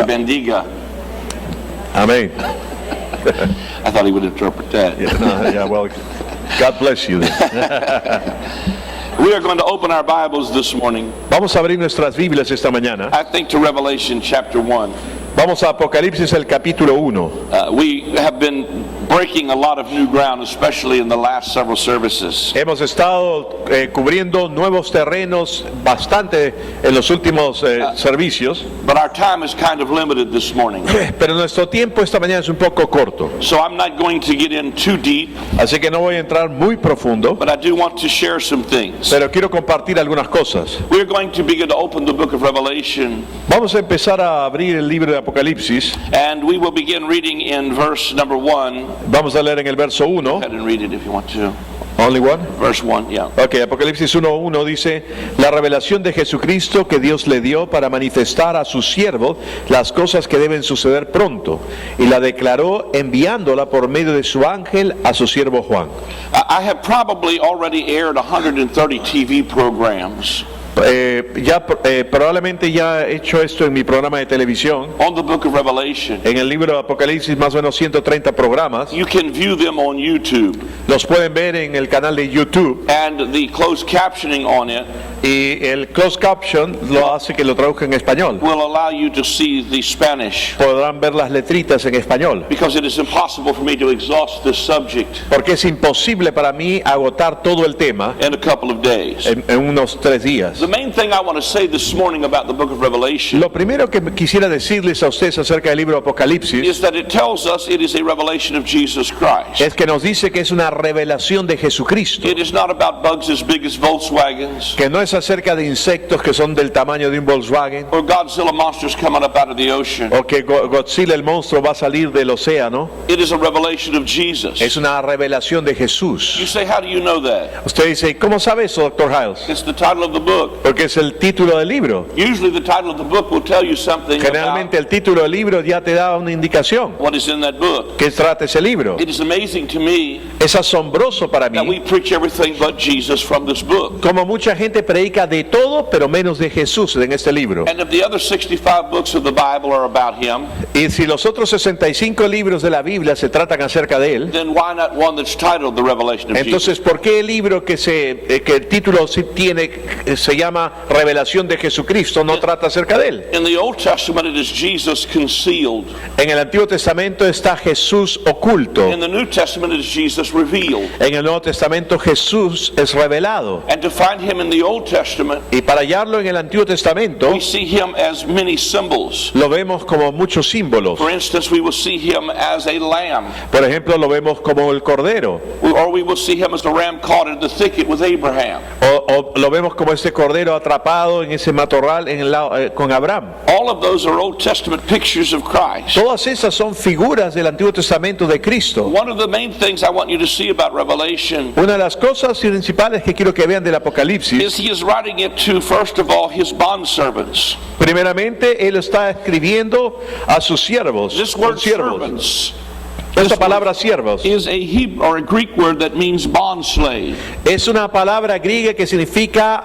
bendiga. Amén. I thought he would interpret that. Well, God bless you. We are going to open our Bibles this morning, Vamos a abrir nuestras Biblias esta mañana. I think, to Revelation chapter 1. Vamos a Apocalipsis, el capítulo 1. We have been breaking a lot of new ground, especially in the last several services. Hemos estado cubriendo nuevos terrenos bastante en los últimos servicios, But our time is kind of limited this morning. pero nuestro tiempo esta mañana es un poco corto. So I'm not going to get in too deep, Así que no voy a entrar muy profundo, but I do want to share some things. pero quiero compartir algunas cosas. We're going to begin to open the book of Revelation, Vamos a empezar a abrir el libro de Apocalipsis. and we will begin reading in verse number 1. Vamos a leer en el verso Go 1. ahead and read it if you want to. Only one. Verse 1, yeah. Ok, Apocalipsis 1:1 dice: la revelación de Jesucristo que Dios le dio para manifestar a sus siervos las cosas que deben suceder pronto, y la declaró enviándola por medio de su ángel a su siervo Juan. I have probably already aired 130 TV programs Probablemente ya he hecho esto en mi programa de televisión. on the book of Revelation. En el libro de Apocalipsis, más o menos 130 programas. You can view them on YouTube, Los pueden ver en el canal de YouTube, and the closed captioning on it y el closed caption lo hace que lo traduzca en español. will allow you to see the Spanish, Podrán ver las letritas en español, because it is impossible for me to exhaust this subject porque es imposible para mí agotar todo el tema in a couple of days. en unos 3 días. The main thing I want to say this morning about the book of Revelation Lo primero que quisiera decirles a ustedes acerca del libro de Apocalipsis is that it tells us it is a revelation of Jesus Christ. es que nos dice que es una revelación de Jesucristo, It is not about bugs as big as Volkswagens, que no es acerca de insectos que son del tamaño de un Volkswagen, or Godzilla monsters coming up out of the ocean. o que Godzilla el monstruo va a salir del océano. It is a revelation of Jesus. Es una revelación de You Jesús. say, how do you know that? Usted dice: ¿cómo sabe eso, Dr. Hiles? It's the title of the book. Porque es el título del libro. Usually the title of the book will tell you something Generalmente about el título del libro ya te da una indicación. what is in that book. ¿Qué trata ese libro? It is amazing to me Es asombroso para that we mí preach everything but Jesus from this book. como mucha gente predica de todo, pero menos de Jesús en este libro. And if the other 65 books of the Bible are about him, Y si los otros 65 libros de la Biblia se tratan acerca de él, then why not one that's titled The Revelation of Jesus? entonces ¿por qué el libro que el título sí tiene se llama Revelación de Jesucristo no trata acerca de él? In the Old Testament it is Jesus concealed. En el Antiguo Testamento está Jesús oculto. In the New Testament it is Jesus revealed. En el Nuevo Testamento Jesús es revelado. And to find him in the Old Testament, Y para hallarlo en el Antiguo Testamento we see him as many symbols. lo vemos como muchos símbolos. For instance, we will see him as a lamb, Por ejemplo, lo vemos como el cordero, or we will see him as a ram caught in the thicket with Abraham. o lo vemos como ese cordero atrapado en ese matorral con Abraham. All of those are Old Testament pictures of Christ. Todas esas son figuras del Antiguo Testamento de Cristo. One of the main things I want you to see about Revelation Una de las cosas principales que quiero que vean del Apocalipsis, is he is writing it to, first of all, his bondservants. primeramente, él está escribiendo a sus siervos. This word siervos. servants Esta palabra siervos is a Hebrew or a Greek word that means bondslave. es una palabra griega que significa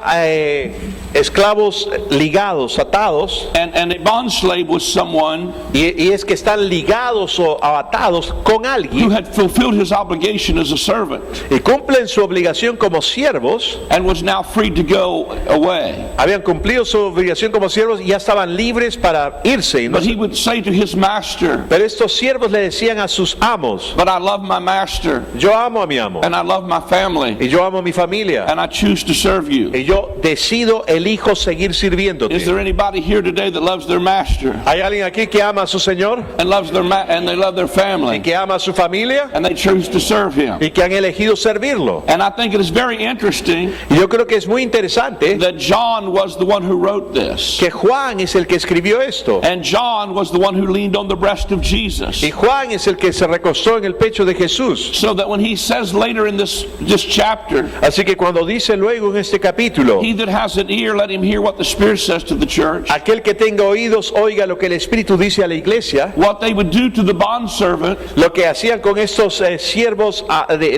esclavos ligados, atados, And a bondslave was someone y es que están ligados o atados con who alguien had fulfilled his obligation as a servant y cumplen su obligación como siervos, and was now free to go away. habían cumplido su obligación como siervos y ya estaban libres para irse. But he would say to his master, Pero estos siervos le decían a sus amos: but I love my master yo amo a mi amo, and I love my family y yo amo a mi familia, and I choose to serve you. y yo decido, elijo seguir Is sirviéndote. there anybody here today that loves their master ¿Hay alguien aquí que ama a su Señor and loves their and they love their y family que ama a su familia and they choose to serve him? y que han elegido servirlo? And I think it is very interesting Y yo creo que es muy interesante that John was the one who wrote this. que Juan es el que escribió esto, And John was the one who leaned on the breast of Jesus. y Juan es el que se recostó en el pecho de Jesús. So that when he says later in this chapter, Así que cuando dice luego en este capítulo, he that has an ear, let him hear what the Spirit says to the church. aquel que tenga oídos, oiga lo que el Espíritu dice a la iglesia. What they would do to the bondservant, Lo que hacían con estos siervos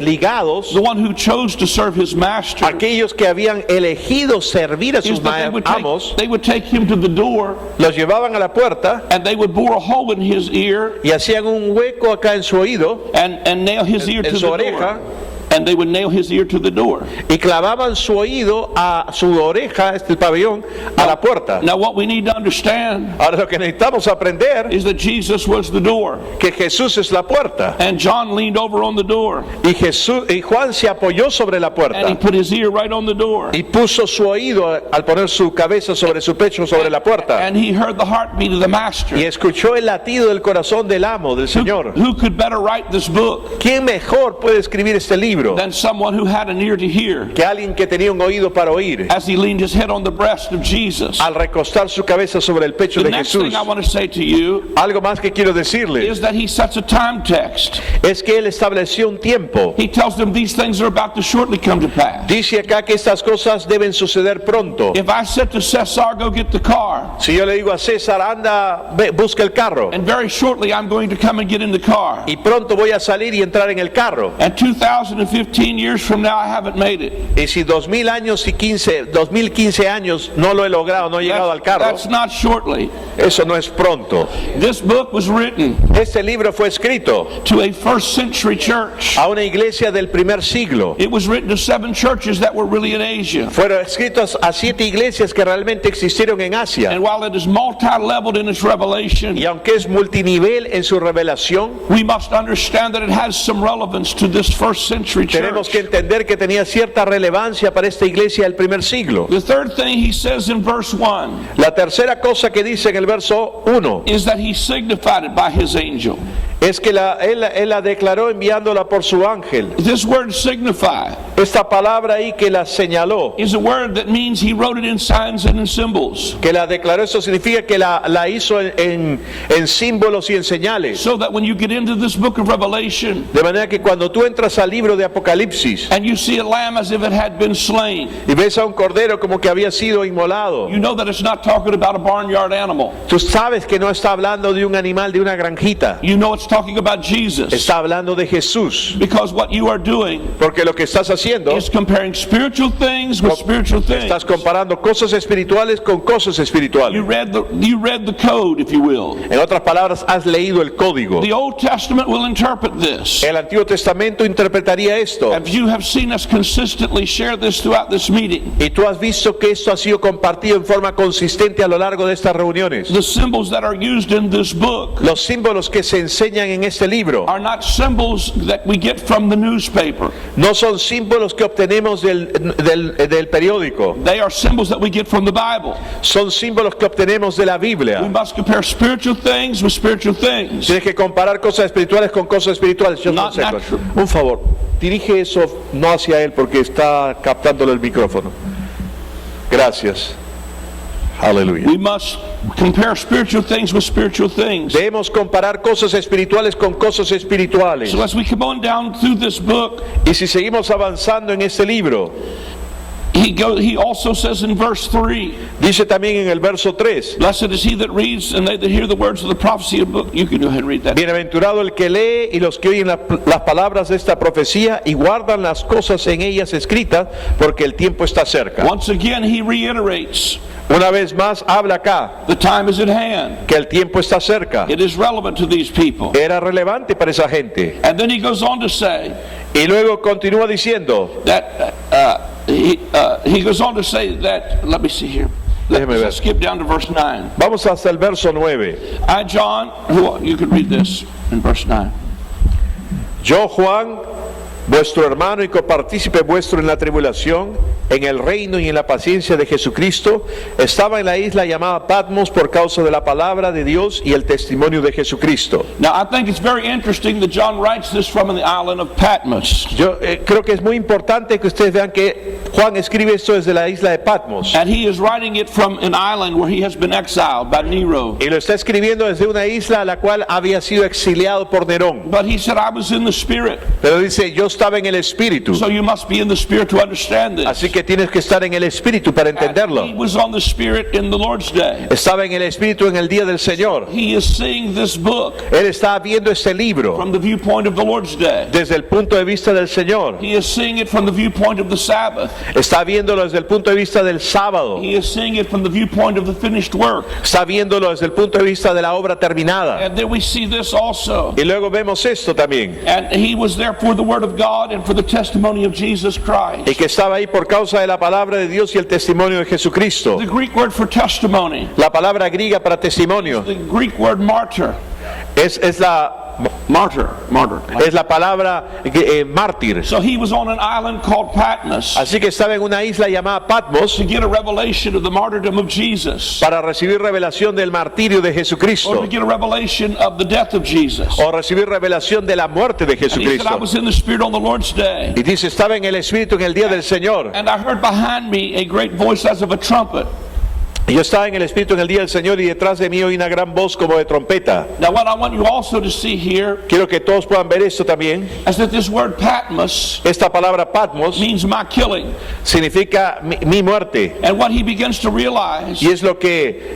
ligados, the one who chose to serve his master, aquellos que habían elegido servir a sus is that amos, they would take him to the door los llevaban a la puerta and they would bore a hole in his ear y hacían un hueco acá en su oído and nail his ear en to the su door. oreja. And they would nail his ear to the door. y clavaban su oído a su oreja, el pabellón, a la puerta. Now what we need to understand Ahora lo que necesitamos aprender is that Jesus was the door. que Jesús es la puerta And John leaned over on the door. y Juan se apoyó sobre la And he puerta put his ear right on the door. y puso su oído al poner su cabeza sobre su pecho sobre la puerta And he heard the heartbeat of the master. y escuchó el latido del corazón del amo, del Señor. Who could better write this book ¿Quién mejor puede escribir este libro than someone who had an ear to hear? que alguien que tenía un oído para oír As he leaned his head on the breast of Jesus. al recostar su cabeza sobre el pecho The de next Jesús? thing I want to say to you Algo más que quiero decirle is that he sets a time text. es que él estableció un tiempo. He tells them these things are about to shortly come to pass. Dice acá que estas cosas deben suceder pronto. If I said to Cesar, go get the car, Si yo le digo a César, anda, ve, busca el carro, and very shortly I'm going to come and get in the car, y pronto voy a salir y entrar en el carro, and 2015 years from now I haven't made it, y si 2015 años no lo he logrado, no he llegado al carro, that's not shortly. eso no es pronto. This book was written Este libro fue escrito to a first century church. a una iglesia del primer siglo. It was written to 7 churches that were really in Asia. Fueron escritos a 7 iglesias que realmente existieron en Asia. And while it is multi-leveled in its revelation, Y aunque es multinivel en su revelación, we must understand that it has some relevance to this first century tenemos que church. entender que tenía cierta relevancia para esta iglesia del primer siglo. The third thing he says in verse 1 La tercera cosa que dice en el verso 1 is that he signified it by his angel. es que él la declaró enviándola por su ángel. This word signify Esta palabra ahí que la señaló, is a word that means he wrote it in signs and in symbols, que la declaró, eso significa que la hizo en símbolos y en señales. so that when you get into this book of Revelation De manera que cuando tú entras al libro de Apocalipsis and you see a lamb as if it had been slain, y ves a un cordero como que había sido inmolado, you know that it's not talking about a barnyard animal. tú sabes que no está hablando de un animal de una granjita, You know it's talking about Jesus, está hablando de Jesús. because what you are doing Porque lo que estás haciendo, is comparing spiritual things with spiritual things. estás comparando cosas espirituales con cosas You espirituales. read the code, if you will. En otras palabras, has leído el código. The Old Testament will interpret this. El Antiguo Testamento interpretaría esto. As you have seen us consistently share this throughout this meeting, Y tú has visto que esto ha sido compartido en forma consistente a lo largo de estas reuniones. the symbols that are used in this book Los símbolos que se enseñan en este libro are not symbols that we get from the newspaper. no son símbolos que obtenemos del periódico. They are symbols that we get from the Bible. Son símbolos que obtenemos de la We Biblia. must compare spiritual things with spiritual things. Tienes que comparar cosas espirituales con cosas espirituales. Yo no Not sé. natural. Un favor, dirige eso no hacia él porque está captándole el micrófono. Gracias. Aleluya. We must compare spiritual things with spiritual things. Debemos comparar cosas espirituales con cosas espirituales. So as we come on down through this book, Y si seguimos avanzando en este libro, he also says in verse 3, dice también en el verso 3, blessed is he that reads and they that hear the words of the prophecy of the book. You can go ahead and read that. bienaventurado el que lee y los que oyen las palabras de esta profecía y guardan las cosas en ellas escritas, porque el tiempo está cerca. Once again, he reiterates, Una vez más habla acá the time is at hand. que el tiempo está cerca. It is relevant to these people. Era relevante para esa gente. And then he goes on to say Y luego continúa diciendo, that, he goes on to say that, let me see here. Déjeme ver. Let's skip down to verse 9. vamos hasta el verso 9. I, John, you could read this in verse 9. Yo, Juan, vuestro hermano y copartícipe vuestro en la tribulación, en el reino y en la paciencia de Jesucristo, estaba en la isla llamada Patmos por causa de la palabra de Dios y el testimonio de Jesucristo. Now, I think it's very interesting that John writes this from the island of Patmos. Yo creo que es muy importante que ustedes vean que Juan escribe esto desde la isla de Patmos. And he is writing it from an island where he has been exiled by Nero. Y lo está escribiendo desde una isla a la cual había sido exiliado por Nerón. But he said, I was in the Spirit. Pero dice, yo estaba en el Espíritu. So you must be in the Spirit to understand this. Así que tienes que estar en el Espíritu para And entenderlo. he was on the Spirit in the Lord's day. Estaba en el Espíritu en el día del Señor. He is seeing this book Él está viendo este libro from the viewpoint of the Lord's day. desde el punto de vista del Señor. He is seeing it from the viewpoint of the Sabbath. Está viéndolo desde el punto de vista del sábado. He is seeing it from the viewpoint of the finished work. Está viéndolo desde el punto de vista de la obra terminada. And then we see this also. Y luego vemos esto también. And he was there for the Word of God and for the testimony of Jesus Christ. Y que estaba ahí por causa de la palabra de Dios y el testimonio de Jesucristo. The Greek word for testimony, La palabra griega para testimonio the Greek word martyr. es la Martyr. palabra mártir. So he was on an island called Patmos Así que estaba en una isla llamada Patmos to get a revelation of the martyrdom of Jesus, para recibir revelación del martirio de or Jesucristo to get a revelation of the death of Jesus. o recibir revelación de la muerte de And he said, I Jesucristo. was in the Spirit on the Lord's day. Y dice, estaba en el Espíritu en el día del Señor. And I heard behind me a great voice as of a trumpet. Y yo estaba en el Espíritu en el día del Señor y detrás de mí oí una gran voz como de trompeta. Now what I want you also to see here Quiero que todos puedan ver esto también. is that this word Patmos Esta palabra Patmos means my killing. significa mi muerte. And what he begins to realize Y es lo que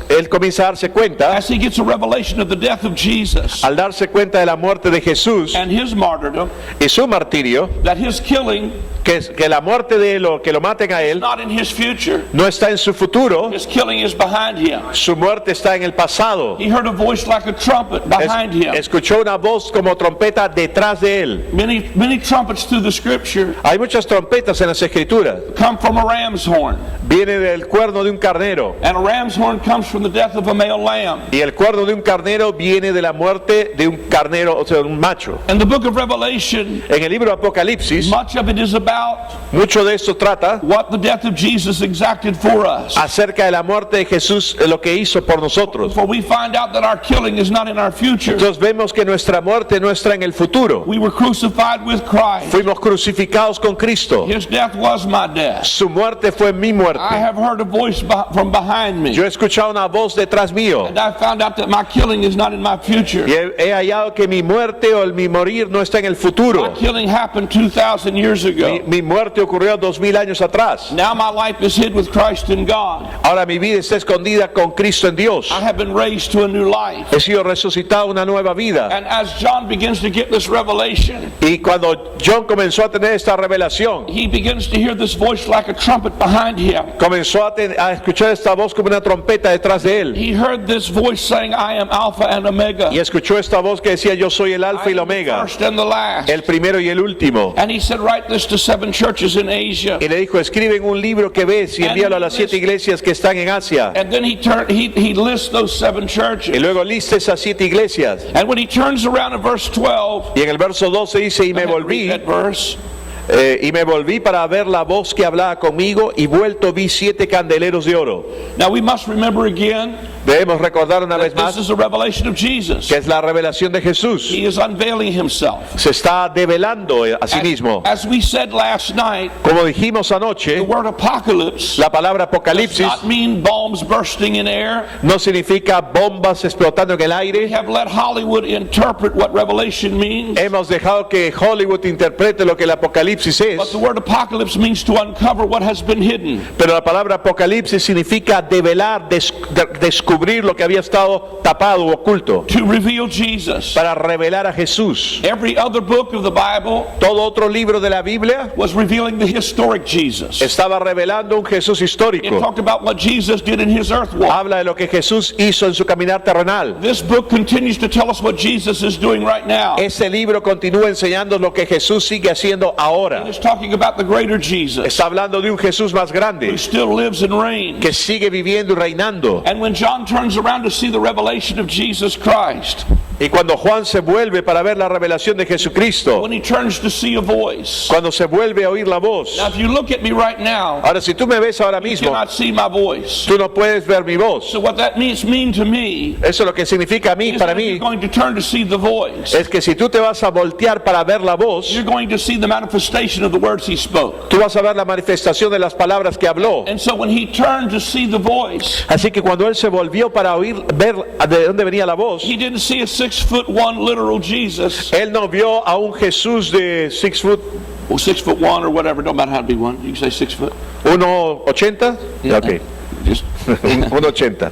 él comienza a darse cuenta as he gets a revelation of the death of Jesus al darse cuenta de la muerte de Jesús and his martyrdom, y su martirio, that his killing que la muerte de él o que lo maten a is él not in his future. no está en su futuro, His killing is behind him. su muerte está en el pasado. He heard a voice like a trumpet behind him. Escuchó una voz como trompeta detrás de él. Many trumpets through the scripture Hay muchas trompetas en las escrituras. come from a ram's horn. Viene del cuerno de un carnero. And a ram's horn comes from the death of a male lamb. Y el cuerno de un carnero viene de la muerte de un carnero, o sea, un macho. In the book of Revelation, En el libro de Apocalipsis, much of it is about mucho de esto trata what the death of Jesus exacted for us. acerca de la muerte de Jesús, lo que hizo por nosotros. For we find out that our killing is not in our future. Entonces vemos que nuestra muerte no está en el futuro. We were crucified with Christ. Fuimos crucificados con Cristo. His death was my death. Su muerte fue mi I muerte. have heard a voice from behind me. Yo he escuchado una voz detrás mío And I found out that my killing is not in my future. y he hallado que mi muerte o mi morir no está en el My futuro. killing happened 2,000 years ago. Mi muerte ocurrió 2000 años atrás. Now my life is hid with Christ in God. Ahora mi vida está escondida con Cristo en Dios. I have been raised to a new life. He sido resucitado a una nueva vida. And as John begins to get this revelation, Y cuando John comenzó a tener esta revelación, he begins to hear this voice like a trumpet behind him. comenzó a escuchar esta voz como una trompeta detrás de él. He heard this voice saying, I am Alpha and Omega, Y escuchó esta voz que decía, yo soy el alfa I y el am the omega, first and the last. el primero y el último. And he said, write this to 7 churches in Asia. Y le dijo, escribe en un libro que ves y envíalo a las 7 iglesias que están en Asia. And then he lists those 7 Y churches. luego lista esas 7 iglesias. And when he turns around in verse 12, Y en el verso 12 dice, read that verse. y me volví para ver la voz que hablaba conmigo y vuelto vi 7 candeleros de oro. Now we must remember again, Debemos recordar una vez this más is a revelation of Jesus. que es la revelación de Jesús. He is unveiling himself. Se está develando a sí mismo. As we said last night, Como dijimos the anoche, word apocalypse la palabra does apocalipsis not mean bombs bursting in air. no significa bombas explotando en el We aire. have let Hollywood interpret what revelation means. Hemos dejado que Hollywood interprete lo que el apocalipsis But es. the word apocalypse means to uncover what has been hidden. Pero la palabra apocalipsis significa develar, descubrir lo que había estado tapado o oculto, To reveal Jesus. para revelar a Jesús. Every other book of the Bible Todo otro libro de la Biblia was revealing the historic Jesus. estaba revelando un Jesús It histórico. talked about what Jesus did in his earth walk. Habla de lo que Jesús hizo en su caminar terrenal. This book continues to tell us what Jesus is doing right now. Ese libro continúa enseñando lo que Jesús sigue haciendo ahora. It's talking about the greater Jesus Está hablando de un Jesús más who grande still lives and reigns. que sigue viviendo y reinando. And when John turns around to see the revelation of Jesus Christ, Y cuando Juan se vuelve para ver la revelación de Jesucristo, when he turns to see a voice. cuando se vuelve a oír la voz. Now, if you look at me right now, Ahora, si tú me ves ahora you mismo, cannot see my voice. tú no puedes ver mi voz. So what that mean to me Eso es lo que significa a mí, is para that if mí, you're going to turn to see the voice, es que si tú te vas a voltear para ver la voz, you're going to see the manifestation of the words he spoke. tú vas a ver la manifestación de las palabras que habló. And so when he turned to see the voice, Así que cuando él se volvió para ver de dónde venía la voz, he didn't see a 6'1" literal Jesus, él no vio a un Jesús de 6 foot, or 6'1" or whatever. Don't matter how to be one. You can say 6 foot. 1.80. Ok, Just 1.80.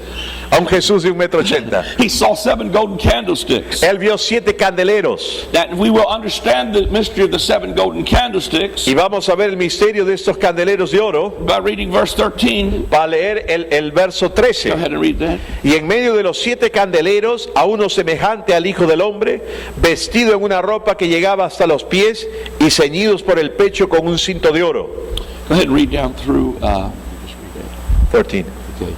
A un Jesús de 1.80 m. he saw 7 golden candlesticks. Él vio 7 candeleros. That we will understand the mystery of the 7 golden candlesticks Y vamos a ver el misterio de estos candeleros de oro by reading verse 13. para leer el verso Go 13. ahead and read that. Y en medio de los 7 candeleros, a uno semejante al Hijo del Hombre, vestido en una ropa que llegaba hasta los pies y ceñidos por el pecho con un cinto de oro. Go ahead and read down through. 13. Okay.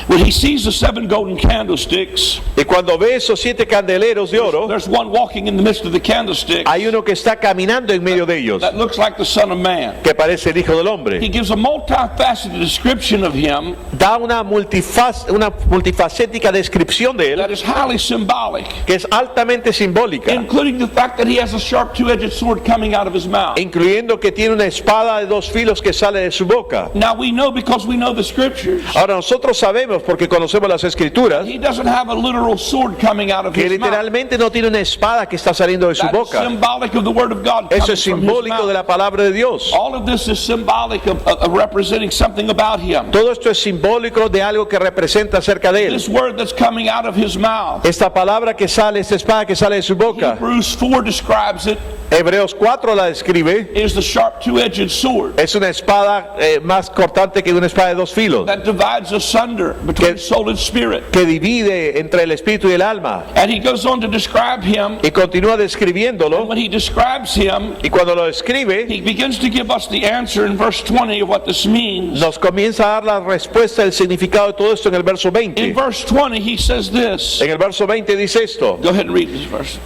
When he sees the 7 golden candlesticks, Y cuando ve esos 7 candeleros de oro, there's one walking in the midst of the candlesticks hay uno que está caminando en medio de ellos, that looks like the Son of Man. que parece el Hijo del He Hombre. gives a multifaceted description of him Da una multifacética descripción de that él, is highly symbolic, que es altamente simbólica, including the fact that he has a sharp two-edged sword coming out of his mouth. incluyendo que tiene una espada de 2 filos que sale de su boca. Now we know, because we know the scriptures, Ahora nosotros sabemos, porque conocemos las escrituras, he doesn't have a literal sword coming out of que his mouth. literalmente no tiene una espada que está saliendo de su That's boca. symbolic of the word of God Eso coming es from his simbólico de mouth. la palabra de Dios. All of this is symbolic of representing something about him. Todo esto es simbólico de algo que representa acerca de él. This word that's coming out of his mouth, Esta palabra que sale, esta espada que sale de su boca, Hebrews 4 describes it Hebreos 4 la describe, as the sharp two-edged sword es una espada más cortante que una espada de 2 filos, that divides asunder between soul and spirit. que divide entre el espíritu y el alma. And he goes on to describe him. Y continúa describiéndolo, When he describes him, y cuando lo describe, he begins to give us the answer in verse 20 of what this means. nos comienza a dar la respuesta, el significado de todo esto en el verso In 20. verse 20, he says this. En el verso 20 dice esto: Go ahead and read this verse.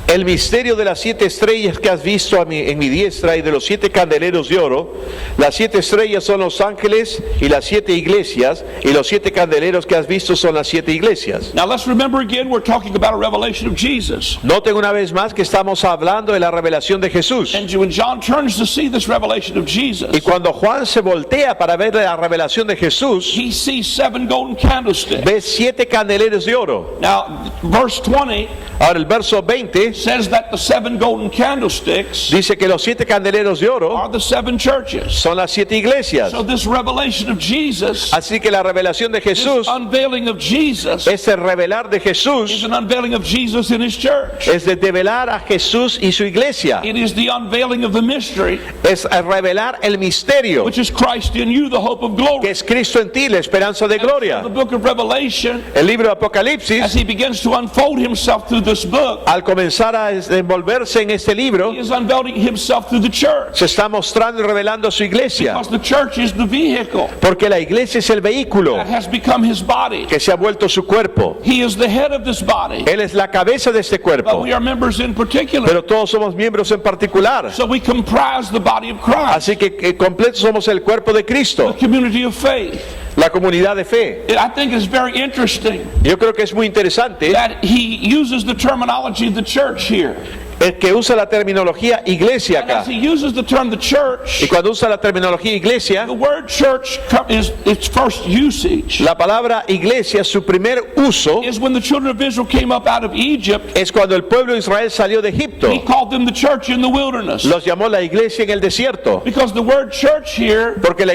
el misterio de las 7 estrellas que has visto en mi diestra y de los 7 candeleros de oro. Las 7 estrellas son los ángeles y las 7 iglesias, y los 7 candeleros que has visto son las 7 iglesias. Now let's remember again, we're talking about a revelation of Jesus. Noten una vez más que estamos hablando de la revelación de Jesús. And when John turns to see this revelation of Jesus, Y cuando Juan se voltea para ver la revelación de Jesús, he sees 7 golden candlesticks. ve 7 candeleros de oro. Now, verse 20 Ahora el verso 20 says that the 7 golden candlesticks dice que los 7 candeleros de oro are the 7 churches. son las 7 iglesias. So this revelation of Jesus, Así que la revelación de this Jesús, unveiling of Jesus, ese revelar de is Jesús, an unveiling of Jesus in his church. es de develar a Jesús y su iglesia. It is the unveiling of the mystery, Es revelar el misterio, which is Christ in you, the hope of que glory. es Cristo en ti, la esperanza de The gloria. book of Revelation, El libro de as Apocalipsis, he begins to unfold himself through this book, al comenzar a envolverse en este libro, he is unveiling himself through the church. se está mostrando y revelando a su iglesia, Because the church is the vehicle porque la iglesia es el vehículo that has become his body. que se ha vuelto su cuerpo. He is the head of this body, Él es la cabeza de este but cuerpo, we are members in particular. pero todos somos miembros en particular. So we comprise the body of Christ, Así que completos somos el cuerpo de the Cristo, community of faith. la comunidad de fe. I think it's very interesting Yo creo que es muy interesante that he uses the terminology of the church here. el que usa la terminología iglesia And as acá. he uses the term the Y church, cuando usa la terminología iglesia, the word church is its first usage la palabra iglesia, su primer uso is when the children of Israel came up out of Egypt. es cuando el pueblo de Israel salió de Egipto. He called them the church in the wilderness. Los llamó la iglesia en el desierto, Because the word church here porque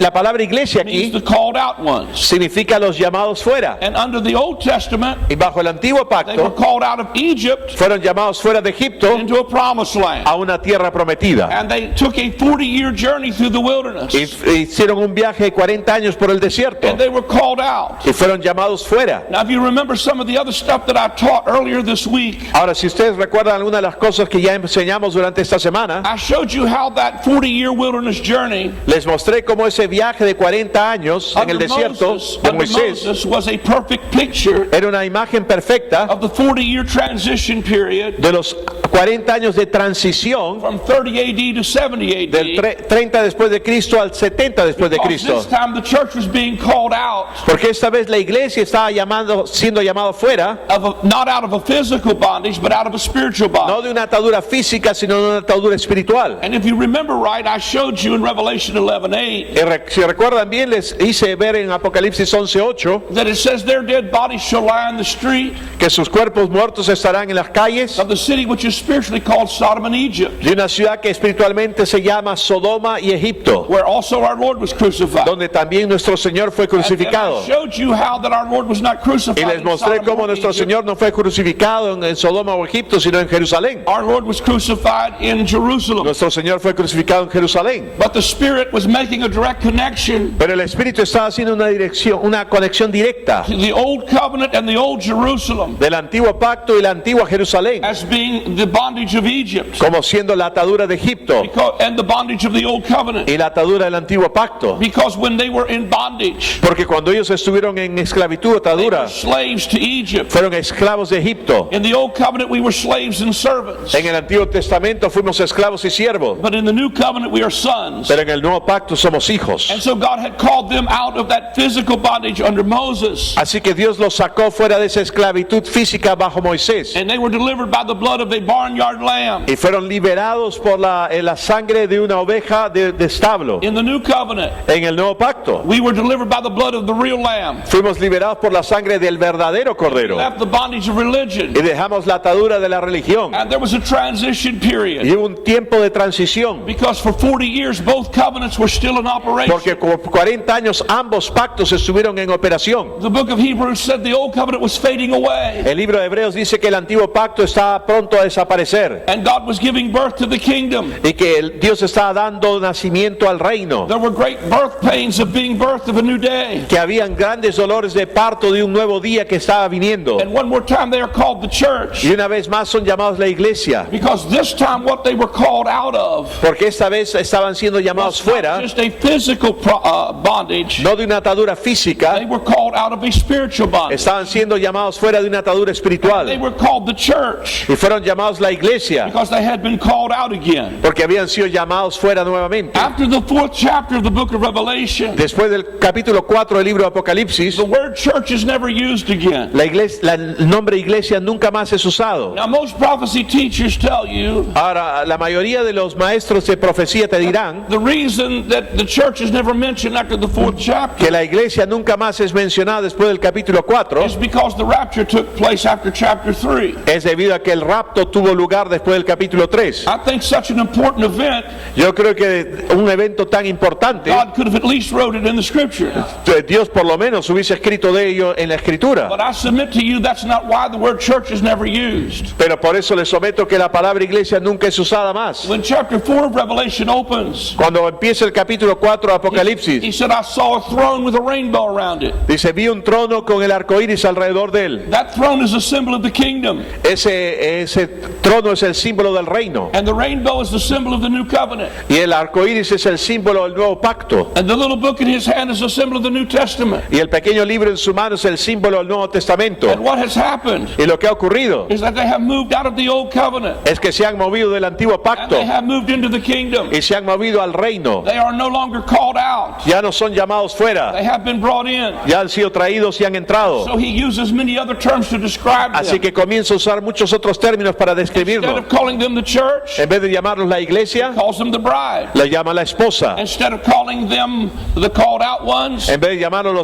la palabra iglesia means aquí the called out ones. significa los llamados fuera. And under the Old Testament, Y bajo el antiguo they were pacto called out of Egypt fueron llamados fuera de to Egipto into a promised land. a una tierra prometida. And they took a 40-year journey through the wilderness. Y hicieron un viaje de 40 años por el desierto And they were called out. y fueron llamados fuera. Now, if you remember some of the other stuff that I taught earlier this week, Ahora, si ustedes recuerdan algunas de las cosas que ya enseñamos durante esta semana, I showed you how that 40-year wilderness journey les mostré cómo ese viaje de 40 años en el desierto de under Moisés Moses was a perfect picture era una imagen perfecta of the 40-year transition period de los 40 años de transición from 30 AD to 70 del AD. 30 después de Cristo al 70 después de Because Cristo. this time the church was being called out Porque esta vez la iglesia estaba siendo llamada fuera, not out of a physical bondage, but out of a spiritual no bondage. de una atadura física, sino de una atadura espiritual. And if you remember right, I showed you in Revelation 11:8 Si recuerdan bien, les hice ver en Apocalipsis 11:8 that it says their dead bodies shall lie in the street que sus cuerpos muertos estarán en las calles of the city which is spiritually called Sodom and Egypt, de una ciudad que espiritualmente se llama Sodoma y Egipto, where also our Lord was crucified. donde también nuestro Señor fue And crucificado. I showed you how that our Lord was not Y crucified les in mostré Sodom cómo or nuestro Egypt. Señor no fue crucificado en Sodoma o Egipto, sino en Jerusalén. Our Lord was crucified in Jerusalem. Nuestro Señor fue crucificado en Jerusalén. But the Spirit was making a direct connection Pero el Espíritu estaba haciendo una conexión directa to the Old Covenant and the Old Jerusalem del antiguo pacto y la antigua Jerusalén, as being the bondage of Egypt como siendo la atadura de Egipto and the bondage of the Old Covenant. y la atadura del antiguo pacto. Because when they were in bondage, Porque cuando ellos estuvieron en esclavitud, they were atadura, slaves to Egypt. fueron esclavos de Egipto. In the Old Covenant, we were slaves and servants. En el Antiguo Testamento fuimos esclavos y siervos, But in the New Covenant, we are sons. pero en el Nuevo Pacto somos hijos. And so God had called them out of that physical bondage under Moses. Así que Dios los sacó fuera de esa esclavitud física bajo Moisés And they were delivered by the blood of a barnyard lamb. y fueron liberados por la sangre de una oveja de establo. In the New Covenant, En el Nuevo Pacto we were delivered by the blood of the real lamb. fuimos liberados por la sangre del verdadero Cordero Left the bondage of religion. y dejamos la atadura de la religión. And there was a transition period. Y hubo un tiempo de transición, Because for 40 years, both covenants were still in operation. porque por 40 años ambos pactos estuvieron en operación. The book of Hebrews said the old covenant was fading away. El libro de Hebreos dice que el antiguo pacto está pronto a desaparecer And God was giving birth to the kingdom. y que Dios está dando nacimiento al reino, There were great birth pains of being birthed of a new day. que habían grandes dolores de parto de un nuevo día que estaba viniendo. And one more time, they are called the church. Y una vez más son llamados la iglesia, Because this time, what they were called out of porque esta vez estaban siendo llamados was not fuera, just a physical bondage. no de una atadura They física, were called out of a spiritual bondage. estaban siendo llamados fuera de una atadura They espiritual were called the church y fueron llamados la iglesia, because they had been called out again. porque habían sido llamados fuera nuevamente. After the 4th chapter of the book of Revelation, Después del capítulo 4 del libro de Apocalipsis, the word church is never used again. el nombre iglesia nunca más es usado. Now, most prophecy teachers tell you Ahora, la mayoría de los maestros de profecía te dirán the reason that the church is never mentioned after the 4th chapter que la iglesia nunca más es mencionada después del capítulo 4, is because the rapture took place after chapter 3. es debido a que el rapto tuvo lugar después del capítulo 3. I think such an important event, Yo creo que un evento tan importante, God could have at least wrote it in the scripture. Dios por lo menos hubiese escrito de ello en la escritura. But I submit to you that's not why the word church is never used. Pero por eso les someto que la palabra iglesia nunca es usada más. When chapter 4 of Revelation opens, Cuando empieza el capítulo 4 de he Apocalipsis, said, I saw a throne with a rainbow around it. dice, vi un trono con el arco iris alrededor de él. That throne is a symbol of the kingdom, Ese trono es el símbolo del reino. and the rainbow is the symbol of the new covenant. Y el arco iris es el símbolo del nuevo pacto. And the little book in his hand is a symbol of the New Testament. Y el pequeño libro en su mano es el símbolo del Nuevo Testamento. And what has happened Y lo que ha ocurrido is that they have moved out of the old covenant es que se han movido del antiguo and pacto they have moved into the kingdom. y se han movido al reino. They are no longer called out. Ya no son llamados fuera, They have been brought in. ya han sido traídos y han entrado. So he uses many other terms to describe Así them. que comienza a usar muchos otros términos para Instead describirlo. of calling them the church, En vez de llamarlos la iglesia, calls them the bride. la llama la esposa. Instead of calling them the called out ones, En vez de llamarlos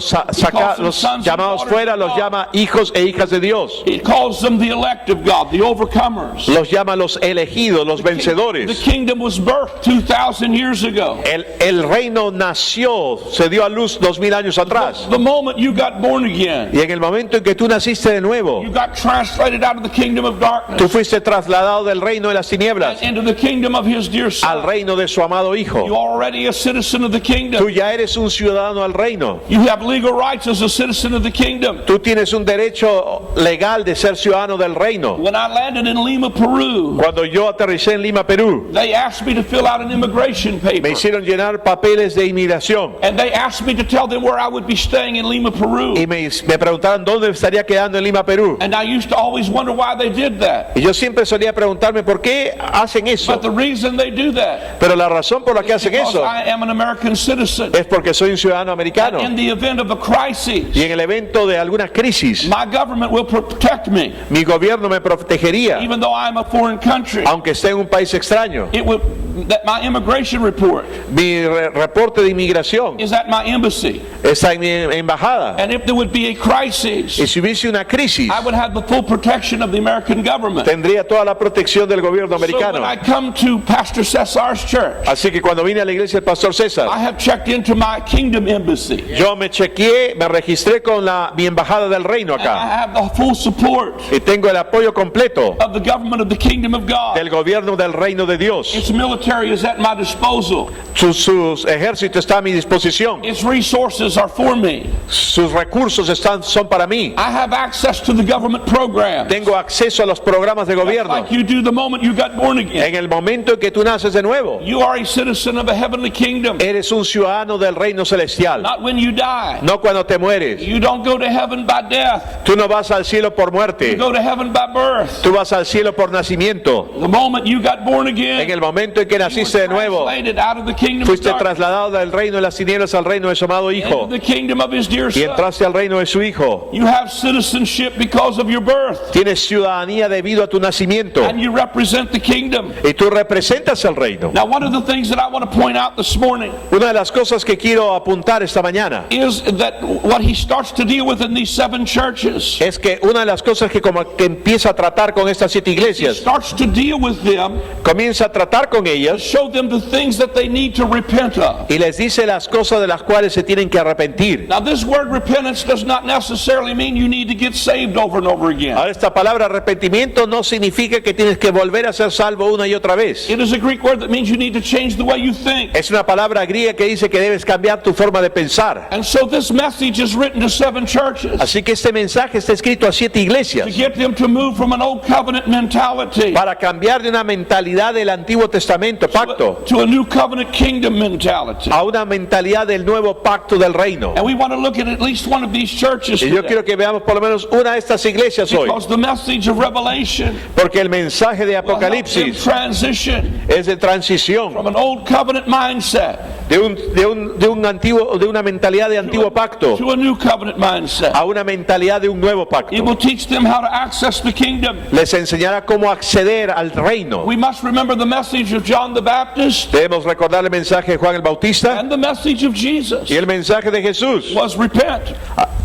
los llamados fuera, los llama hijos e hijas de Dios. he calls them the elect of God, the overcomers. Los llama los elegidos, los The vencedores. kingdom was birthed 2,000 years ago. El reino nació, se dio a luz 2000 años atrás. The moment you got born again, Y en el momento en que tú naciste de nuevo, you got translated out of the kingdom of tú darkness fuiste trasladado del reino de las tinieblas and into the kingdom of his dear al Son. reino de su amado Hijo. You're already a citizen of the Tú kingdom. ya eres un ciudadano al reino. You have legal rights as a citizen of the kingdom. Tú tienes un derecho legal de ser ciudadano del reino. When I landed in Lima, Peru, Cuando yo aterricé en Lima, Perú, they asked me to fill out an immigration me paper. hicieron llenar papeles de inmigración And they asked me to tell them where I would be staying in Lima, Peru. y me preguntaron dónde estaría quedando en Lima, Perú. And I used to always wonder why they did that. Y yo siempre solía preguntarme por qué hacen eso. But the reason they do that Pero la razón por la que is hacen because eso I am an American citizen. es porque soy un ciudadano americano. In the event of a crisis, Y en el evento de alguna crisis, my government will protect me, mi gobierno me protegería, even though I'm a foreign country. aunque esté en un país extraño. It would that my immigration report Mi reporte de inmigración is at my embassy, está en mi embajada. and if there would be a Y crisis, si hubiese una crisis, I would have the full protection of the American government. tendría toda la protección del gobierno So when americano. I come to Pastor Cesar's church, Así que cuando vine a la iglesia del Pastor I César, have checked into my kingdom embassy. yo me chequeé, me registré con mi embajada del reino And I acá. have the full support Y tengo el apoyo completo of the government of the kingdom of God. del gobierno del reino de Dios. Its military is at my disposal. Sus ejércitos están a mi disposición. Its resources are for me. Sus recursos son para mí. I have access to the government program. Tengo acceso a los programas de gobierno. Like you do the moment you got born again. En el momento en que tú naces de nuevo, You are a citizen of a heavenly kingdom. eres un ciudadano del reino celestial. Not when you die. No cuando te mueres. You don't go to heaven by death. Tú no vas al cielo por You muerte. go to heaven by birth. Tú vas al cielo por nacimiento. The moment you got born En again, el momento en que you were naciste de nuevo, translated out of the kingdom of fuiste darkness trasladado del reino de las tinieblas al reino de su amado into Hijo. the kingdom of his dear Y Son. entraste al reino de su Hijo. You have citizenship because of your birth, Tienes ciudadanía debido a tu nacimiento. and you represent the kingdom. Y tú representas el reino. Now, one of the things that I want to point out this morning Una de las cosas que quiero apuntar esta mañana is that what he starts to deal with in these 7 churches, es que una de las cosas que como que empieza a tratar con estas 7 he iglesias, starts to deal with them, comienza a tratar con ellas show them the things that they need to repent of. y les dice las cosas de las cuales se tienen que arrepentir. Now, this word repentance does not necessarily mean you need to get saved over and over again. Ahora, esta palabra arrepentimiento no significa que tienes que volver a ser salvo una y otra vez. It is a Greek word that means you need to change the way you think. Es una palabra griega que dice que debes cambiar tu forma de pensar. And so this message is written to 7 churches Así que este mensaje está escrito a 7 to iglesias get them to move from an old covenant mentality para cambiar de una mentalidad del Antiguo Testamento, pacto, to a new covenant kingdom mentality. a una mentalidad del nuevo pacto del reino. And we want to look at least one of these churches Y yo today, quiero que veamos por lo menos una de estas iglesias hoy, because the message of Revelation porque el mensaje de will help them Apocalipsis transition es de transición from an old covenant mindset de una mentalidad de antiguo pacto to a new covenant mindset. a una mentalidad de un nuevo It pacto. will teach them how to access the kingdom. Les enseñará cómo acceder al reino. We must remember the message of John the Baptist Debemos recordar el mensaje de Juan el Bautista and the message of Jesus y el mensaje de Jesús. was repent.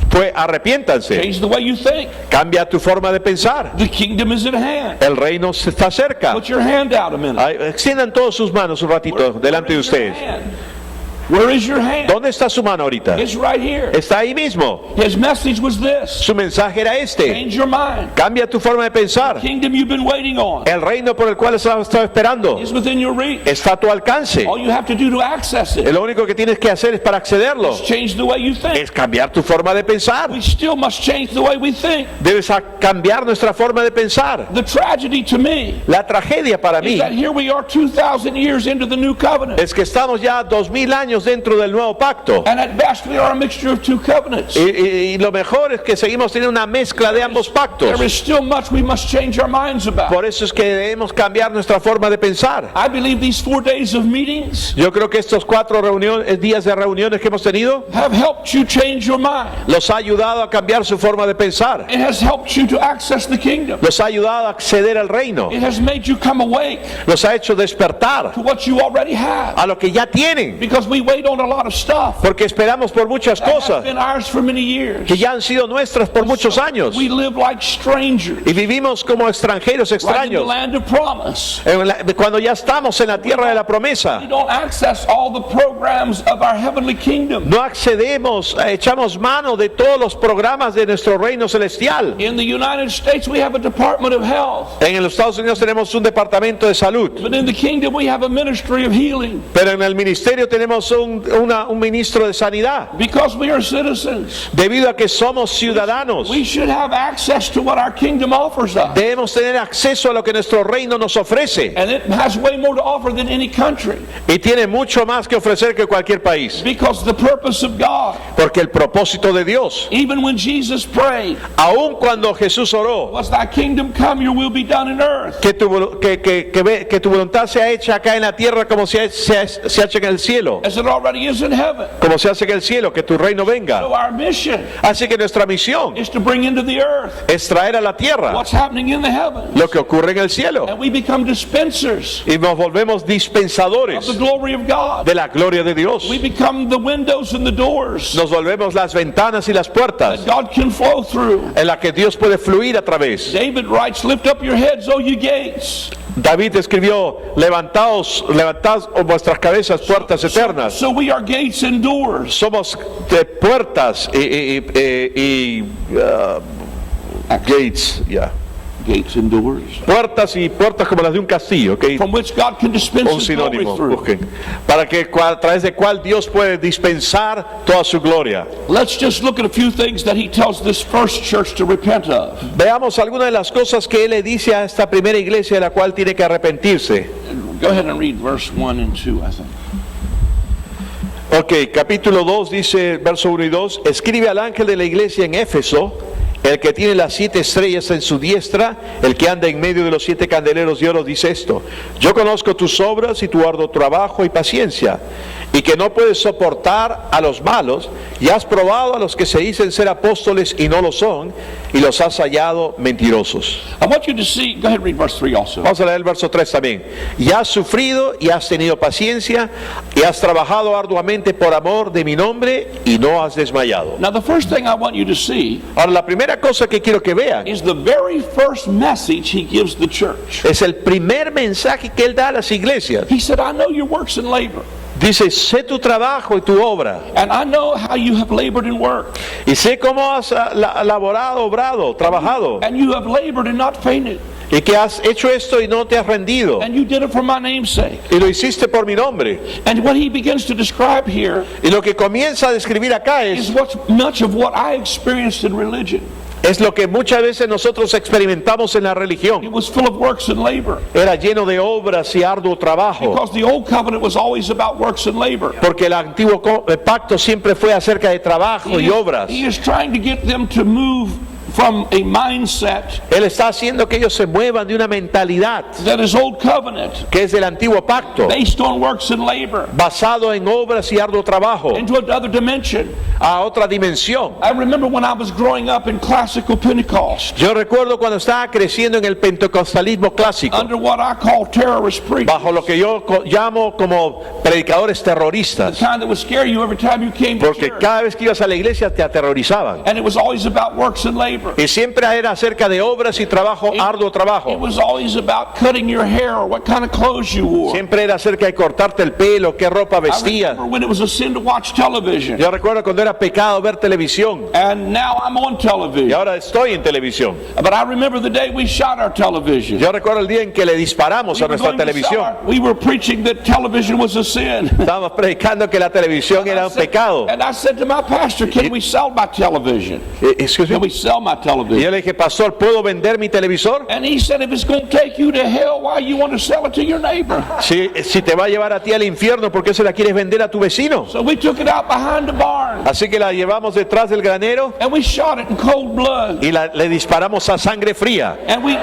Fue arrepiéntanse, Change the way you think. cambia tu forma de pensar. The kingdom is at hand. El reino está cerca. Put your hand out a minute. Ay, extiendan todas sus manos un ratito delante de Where is your ustedes. hand? Where is your hand? ¿Dónde está su mano ahorita? It's right here. Está ahí mismo. His message was this: Su mensaje era este. change your mind. Cambia tu forma de pensar. Kingdom you've been waiting on El reino por el cual has estado esperando is within your reach. está a tu alcance. All you have to do to access it Lo único que tienes que hacer es para accederlo. is change the way you think. Es cambiar tu forma de pensar. We still must change the way we think. Debes cambiar nuestra forma de pensar. The tragedy to me La tragedia para is mí that here we are 2,000 years into the new covenant. es que estamos ya 2000 años dentro del nuevo pacto. And at best we are a mixture of 2 covenants. Y lo mejor es que seguimos teniendo una mezcla de ambos pactos. There is still much we must change our minds about. Por eso es que debemos cambiar nuestra forma de pensar. I believe these 4 days of meetings Yo creo que estos 4 días de reuniones que hemos tenido have helped you change your mind. los ha ayudado a cambiar su forma de pensar. It has helped you to access the kingdom. Los ha ayudado a acceder al reino. It has made you come awake Los ha hecho despertar to what you already have. a lo que ya tienen. Because we wait on a lot of stuff porque esperamos por muchas that has cosas been ours for many years. que ya han sido nuestras por muchos años We live like strangers y vivimos como extranjeros right in the extraños land of promise. cuando ya estamos en la tierra de la promesa. We don't access all the programs of our heavenly kingdom. No accedemos, echamos mano de todos los programas de nuestro reino celestial. In the United States, we have a Department of Health. En los Estados Unidos tenemos un departamento de salud, But in the kingdom, we have a ministry of healing. pero en el ministerio tenemos un ministro de sanidad. Because we are citizens, Debido a que somos ciudadanos, we should have access to what our kingdom offers us. debemos tener acceso a lo que nuestro reino nos ofrece. And it has way more to offer than any country. Y tiene mucho más que ofrecer que cualquier país. Because the purpose of God, Porque el propósito de Dios, even when Jesus prayed, aun cuando Jesús oró, was thy kingdom come, your will be done in earth. que tu voluntad sea hecha acá en la tierra como se hace en el cielo. As it already is in heaven. Como se hace en el cielo, que tu reino venga. So our mission Así que nuestra misión is to bring into the earth es traer a la tierra what's happening in the heavens. lo que ocurre en el cielo. And we become dispensers Y nos volvemos of dispensadores the glory of God. de la gloria de Dios. We become the windows and the doors Nos volvemos las ventanas y las puertas that God can flow through. en la que Dios puede fluir a través. David writes, lift up your heads, O you gates. David escribió, levantad vuestras cabezas, puertas eternas. So we are gates and doors. Somos de puertas gates, ya. Gates and doors. Puertas y puertas como las de un castillo, ¿ok? From which God can dispense Un His glory sinónimo, through. busquen. Para que a través de cual Dios puede dispensar toda su gloria. Let's just look at a few things that He tells this first church to repent of. Veamos algunas de las cosas que Él le dice a esta primera iglesia de la cual tiene que arrepentirse. Go ahead and read verse 1 and 2, I think. Ok, capítulo 2 dice, verso 1 y 2, escribe al ángel de la iglesia en Éfeso, el que tiene las 7 estrellas en su diestra, el que anda en medio de los 7 candeleros de oro, dice esto: yo conozco tus obras y tu arduo trabajo y paciencia, y que no puedes soportar a los malos, y has probado a los que se dicen ser apóstoles y no lo son, y los has hallado mentirosos. I want you to see, go ahead and read verse 3 also. Vamos a leer el verso 3 también. Y has sufrido y has tenido paciencia y has trabajado arduamente por amor de mi nombre y no has desmayado. Now the first thing I want you to see Ahora, la primera cosa que quiero que vean is the very first message He gives the church. es el primer mensaje que Él da a las iglesias. He said, I know your works and labor, Dice, sé tu trabajo y tu obra, and I know how you have labored and worked, y sé cómo has laborado, obrado, trabajado, and you have labored and not fainted, y que has hecho esto y no te has rendido, and you did it for my name's sake. y lo hiciste por mi nombre. And what he begins to describe here Y lo que comienza a describir acá is es much of what I experienced in religion. lo que muchas veces nosotros experimentamos en la It religión. was full of works and labor, Era lleno de obras y arduo trabajo, because the old covenant was always about works and labor. porque el antiguo pacto siempre fue acerca de trabajo y obras. He is trying to get them to move from a mindset Él está haciendo que ellos se muevan de una mentalidad that is old covenant, que es del antiguo pacto, based on works and labor, basado en obras y arduo trabajo, into another dimension. a otra dimensión. I remember when I was growing up in classical Pentecost, Yo recuerdo cuando estaba creciendo en el pentecostalismo clásico, under what I call terrorist preachers, bajo lo que yo llamo como predicadores the terroristas, kind that would scare you every time you came to porque church. cada vez que ibas a la iglesia te aterrorizaban. And it was always about works and labor. Y siempre era acerca de obras y trabajo, arduo It trabajo. was always about cutting your hair or what kind of clothes you wore. Siempre era acerca de cortarte el pelo, qué ropa I vestías. remember when it was a sin to watch television. Yo recuerdo cuando era pecado ver televisión, And now I'm on y television. ahora estoy en televisión. But I remember the day we shot our television. Yo recuerdo el día en que le disparamos a nuestra televisión. We were preaching that television was a sin. Estábamos predicando que la televisión era un pecado. And I said to my pastor, can we sell my television? Excuse Can me. we sell my Y television? yo le dije, pastor, ¿puedo vender mi televisor? And he said, if it's going to take you to hell, why you want to sell it to your neighbor? Si te va a llevar a ti al infierno, ¿por qué se la quieres vender a tu vecino? So we took it out behind the barn. Así que la llevamos detrás del granero And we shot it in cold blood. y le disparamos a sangre fría. And we,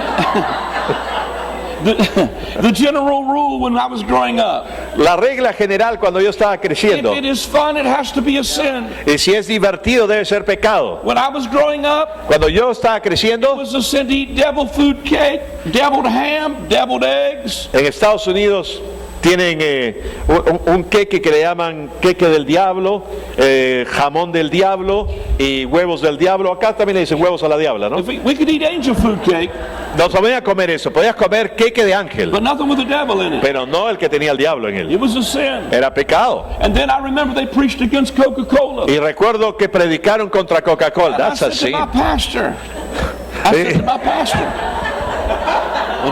the general rule when I was growing up, La regla general cuando yo estaba if creciendo, it is fun, it has to be a sin. y si es divertido debe ser pecado. When I was growing up, Cuando yo estaba it creciendo was a sin to eat deviled food cake, deviled ham, deviled eggs. en Estados Unidos, tienen un queque que le llaman queque del diablo, jamón del diablo y huevos del diablo. Acá también le dicen huevos a la diabla, ¿no? If we could eat angel food cake, No podías comer eso, podías comer queque de ángel, but nothing with the devil in it. pero no el que tenía el diablo en It él. was a sin. Era pecado. And then I remember they preached against Coca-Cola. Y recuerdo que predicaron contra Coca-Cola. And I That's said a to sin. my pastor,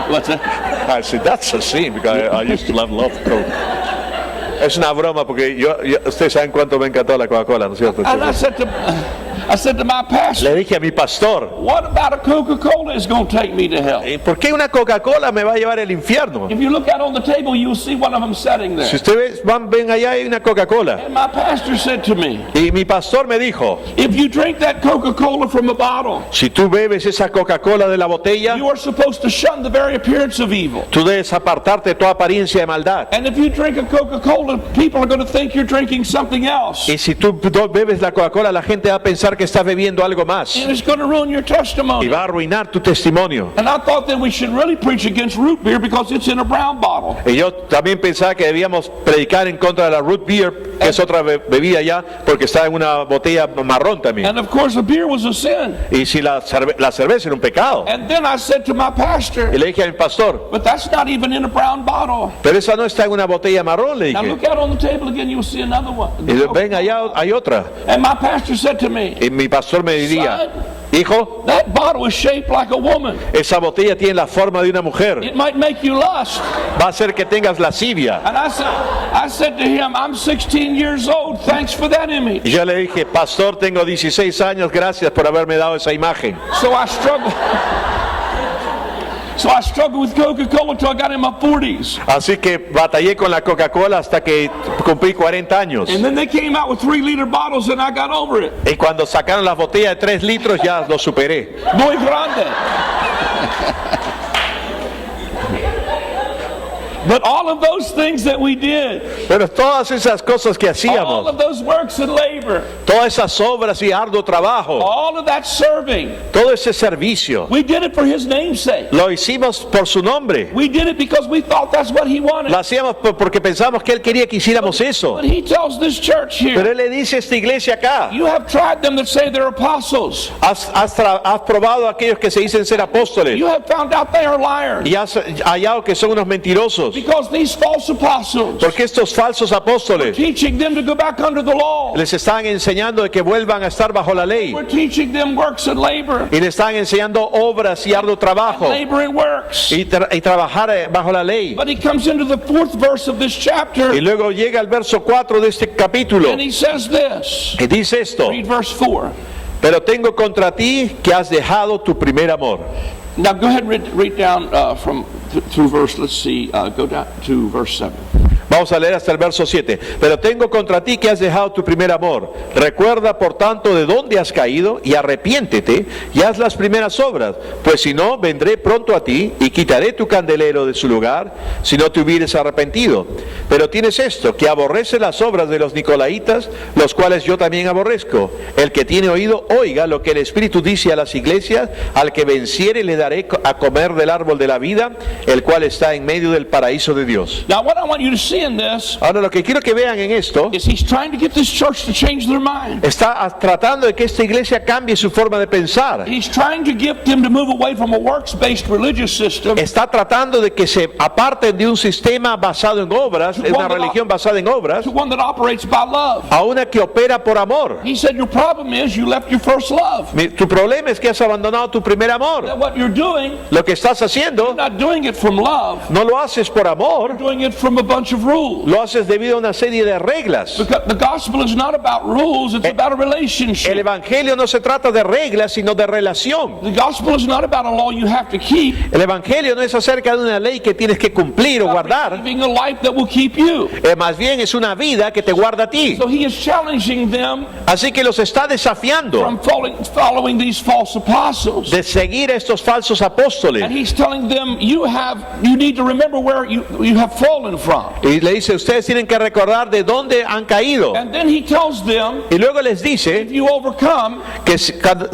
What's that? I said, that's a sin, because I used to love Coke. Es una broma porque ustedes saben cuánto me encantó la Coca-Cola, ¿no es cierto? And I said to my pastor, Le dije a mi pastor, what about a Coca-Cola is going to take me to hell? ¿por qué una Coca-Cola me va a llevar al infierno? If you look out on the table, you'll see one of them sitting there. Si ustedes ven allá hay una Coca-Cola. And my pastor said to me, Y mi pastor me dijo, if you drink that Coca-Cola from a bottle, si tú bebes esa Coca-Cola de la botella, you are supposed to shun the very appearance of evil. tú debes apartarte de toda apariencia de maldad. And if you drink a Coca-Cola, people are going to think you're drinking something else. Y si tú bebes la Coca-Cola, la gente va a pensar que estás bebiendo algo más. And it's going to ruin your Y testimony. va a arruinar tu testimonio. And I thought that we should really preach against root beer because it's in a brown bottle. Y yo también pensaba que debíamos predicar en contra de la root beer, que es otra bebida ya, porque está en una botella marrón también. And of course, the beer was a sin. Y si la cerveza era un pecado. And then I said to my pastor, Y le dije a mi pastor, but that's not even in a brown bottle. pero esa no está en una botella marrón, le Now dije. look out on the table again, you'll see another one. Y ven, allá hay otra. And my pastor said to me, Y mi pastor me diría, hijo, that bottle is shaped like a woman. esa botella tiene la forma de una mujer. It might make you lust. Va a hacer que tengas lascivia. And I said to him, I'm 16 years old. Thanks for that image. Y yo le dije, pastor, tengo 16 años, gracias por haberme dado esa imagen. So I struggled with Coca-Cola until I got in my 40s. Así que batallé con la Coca-Cola hasta que cumplí 40 años. And then they came out with 3-liter bottles and I got over it. Y cuando sacaron las botellas de 3 litros ya lo superé. Muy grande. But all of those things that we did, Pero todas esas cosas que all hacíamos, of those works and labor, todas esas obras y arduo trabajo, all of that serving, todo ese servicio, we did it for His name's sake. lo hicimos por su nombre. We did it because we thought that's what He wanted. Lo hacíamos porque pensamos que Él quería que hiciéramos eso. But He tells this church Pero here, Él le dice a esta iglesia acá, you have tried them that say they're apostles. has probado a aquellos que se dicen ser apóstoles You have found out they are liars. y has hallado que son unos mentirosos. Because these false apostles Porque estos falsos apóstoles teaching them to go back under the law. les están enseñando de que vuelvan a estar bajo la ley. We're teaching them works and labor. Y le están enseñando obras y arduo trabajo Labor and works. y trabajar bajo la ley. But he comes into the 4th verse of this chapter Y luego llega el verso 4 de este capítulo and he says this. y dice esto: Read verse 4. pero tengo contra ti que has dejado tu primer amor. Now go ahead and read down through verse, let's see, go down to verse 7. Vamos a leer hasta el verso 7. Pero tengo contra ti que has dejado tu primer amor. Recuerda por tanto de dónde has caído y arrepiéntete y haz las primeras obras. Pues si no, vendré pronto a ti y quitaré tu candelero de su lugar si no te hubieres arrepentido. Pero tienes esto, que aborrece las obras de los nicolaitas, los cuales yo también aborrezco. El que tiene oído, oiga lo que el Espíritu dice a las iglesias. Al que venciere le daré a comer del árbol de la vida, el cual está en medio del paraíso de Dios. Now what I want you to see in this Ahora lo que quiero que vean en esto, is he's trying to get this church to change their mind. está tratando de que esta iglesia cambie su forma de pensar. He's trying to get them to move away from a works-based religious system Está tratando de que se aparten de un sistema basado en obras, de una religión basada en obras, to one that operates by love. a una que opera por amor. He said your problem is you left your first love. Tu problema es que has abandonado tu primer amor. That what you're doing, Lo que estás haciendo you're not doing it from love. no lo haces por amor, You're doing it from a bunch of rules. lo haces debido a una serie de reglas. Because the gospel is not about rules, it's about a El relationship. evangelio no se trata de reglas, sino de relación. The gospel is not about a law you have to keep. El evangelio no es acerca de una ley que tienes que cumplir o guardar. Living a life that will keep you. Más bien es una vida que te guarda a ti. So he is challenging them Así que los está desafiando from following these false apostles. de seguir a estos falsos apóstoles. And he's telling them you need to remember where you have fallen from. Y Y le dice, ustedes tienen que recordar de dónde han caído. And then he tells them, Y luego les if dice you overcome, que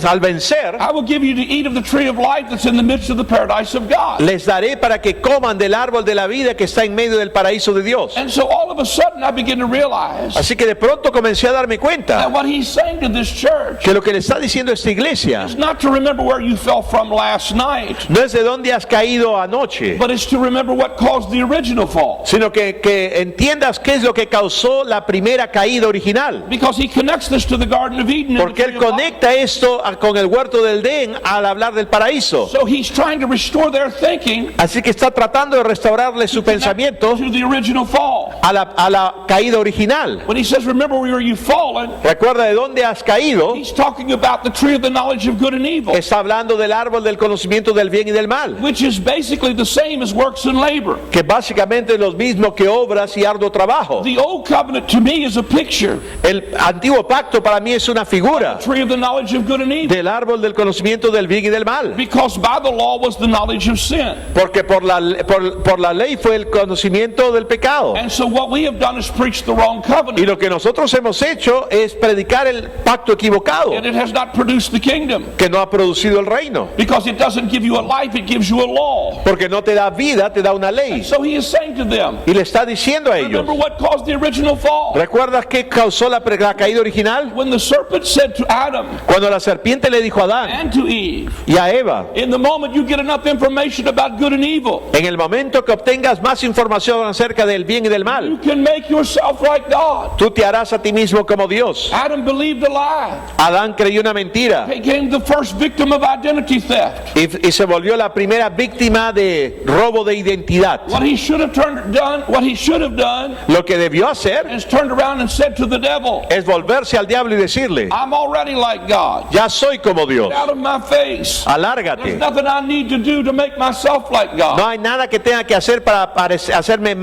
al vencer, I will give you to eat of the tree of life that's in the midst of the paradise of God. les daré para que coman del árbol de la vida que está en medio del paraíso de Dios. And so all of a sudden I begin to realize Así que de pronto comencé a darme cuenta that what he's saying to this church que lo que le está diciendo esta iglesia is not to remember where you fell from last night, no es de dónde has caído anoche, but it's to remember what caused the original fall. sino que entiendas qué es lo que causó la primera caída original. Because he connects this to the Garden of Eden. and the Porque tree él of life. conecta esto con el huerto del Edén al hablar del paraíso. So he's trying to restore their thinking Así que está tratando de restaurarle su pensamiento to the original fall. a la caída original. When he says, remember where you've fallen, Recuerda de dónde has caído. he's talking about the tree of the knowledge of good and evil, Está hablando del árbol del conocimiento del bien y del mal, which is basically the same as works and labor. que básicamente es lo mismo que obras y arduo trabajo. The old covenant to me is a picture, El antiguo pacto para mí es una figura tree of the knowledge of good and evil, del árbol del conocimiento del bien y del mal, because by the law was the knowledge of sin. porque por la ley fue el conocimiento del pecado. And so what we have done is preach the wrong Y covenant, lo que nosotros hemos hecho es predicar el pacto equivocado, and it has not produced the kingdom, que no ha producido el reino, because it doesn't give you a life, it gives you a law. porque no te da vida, te da una ley. So he is saying to them, Y le está diciendo a ellos, remember what caused the original fall. ¿recuerdas qué causó la caída original? When the serpent said to Adam Cuando la serpiente le dijo a Adán and to Eve, y a Eva, in the moment you get enough information about good and evil, en el momento que obtengas más información acerca del bien y del you mal, can make yourself like God. tú te harás a ti mismo como Dios. Adam believed a lie. Adán creyó una mentira He became the first victim of identity theft. y se volvió la primera víctima de robo de identidad. What he should have done Lo que debió hacer is turned around and said to the devil, es volverse al diablo y decirle, I'm already like God. ya soy como Dios, Get out of my face. There's alárgate. nothing I need to do to make myself like God. No hay nada que tenga que hacer para hacerme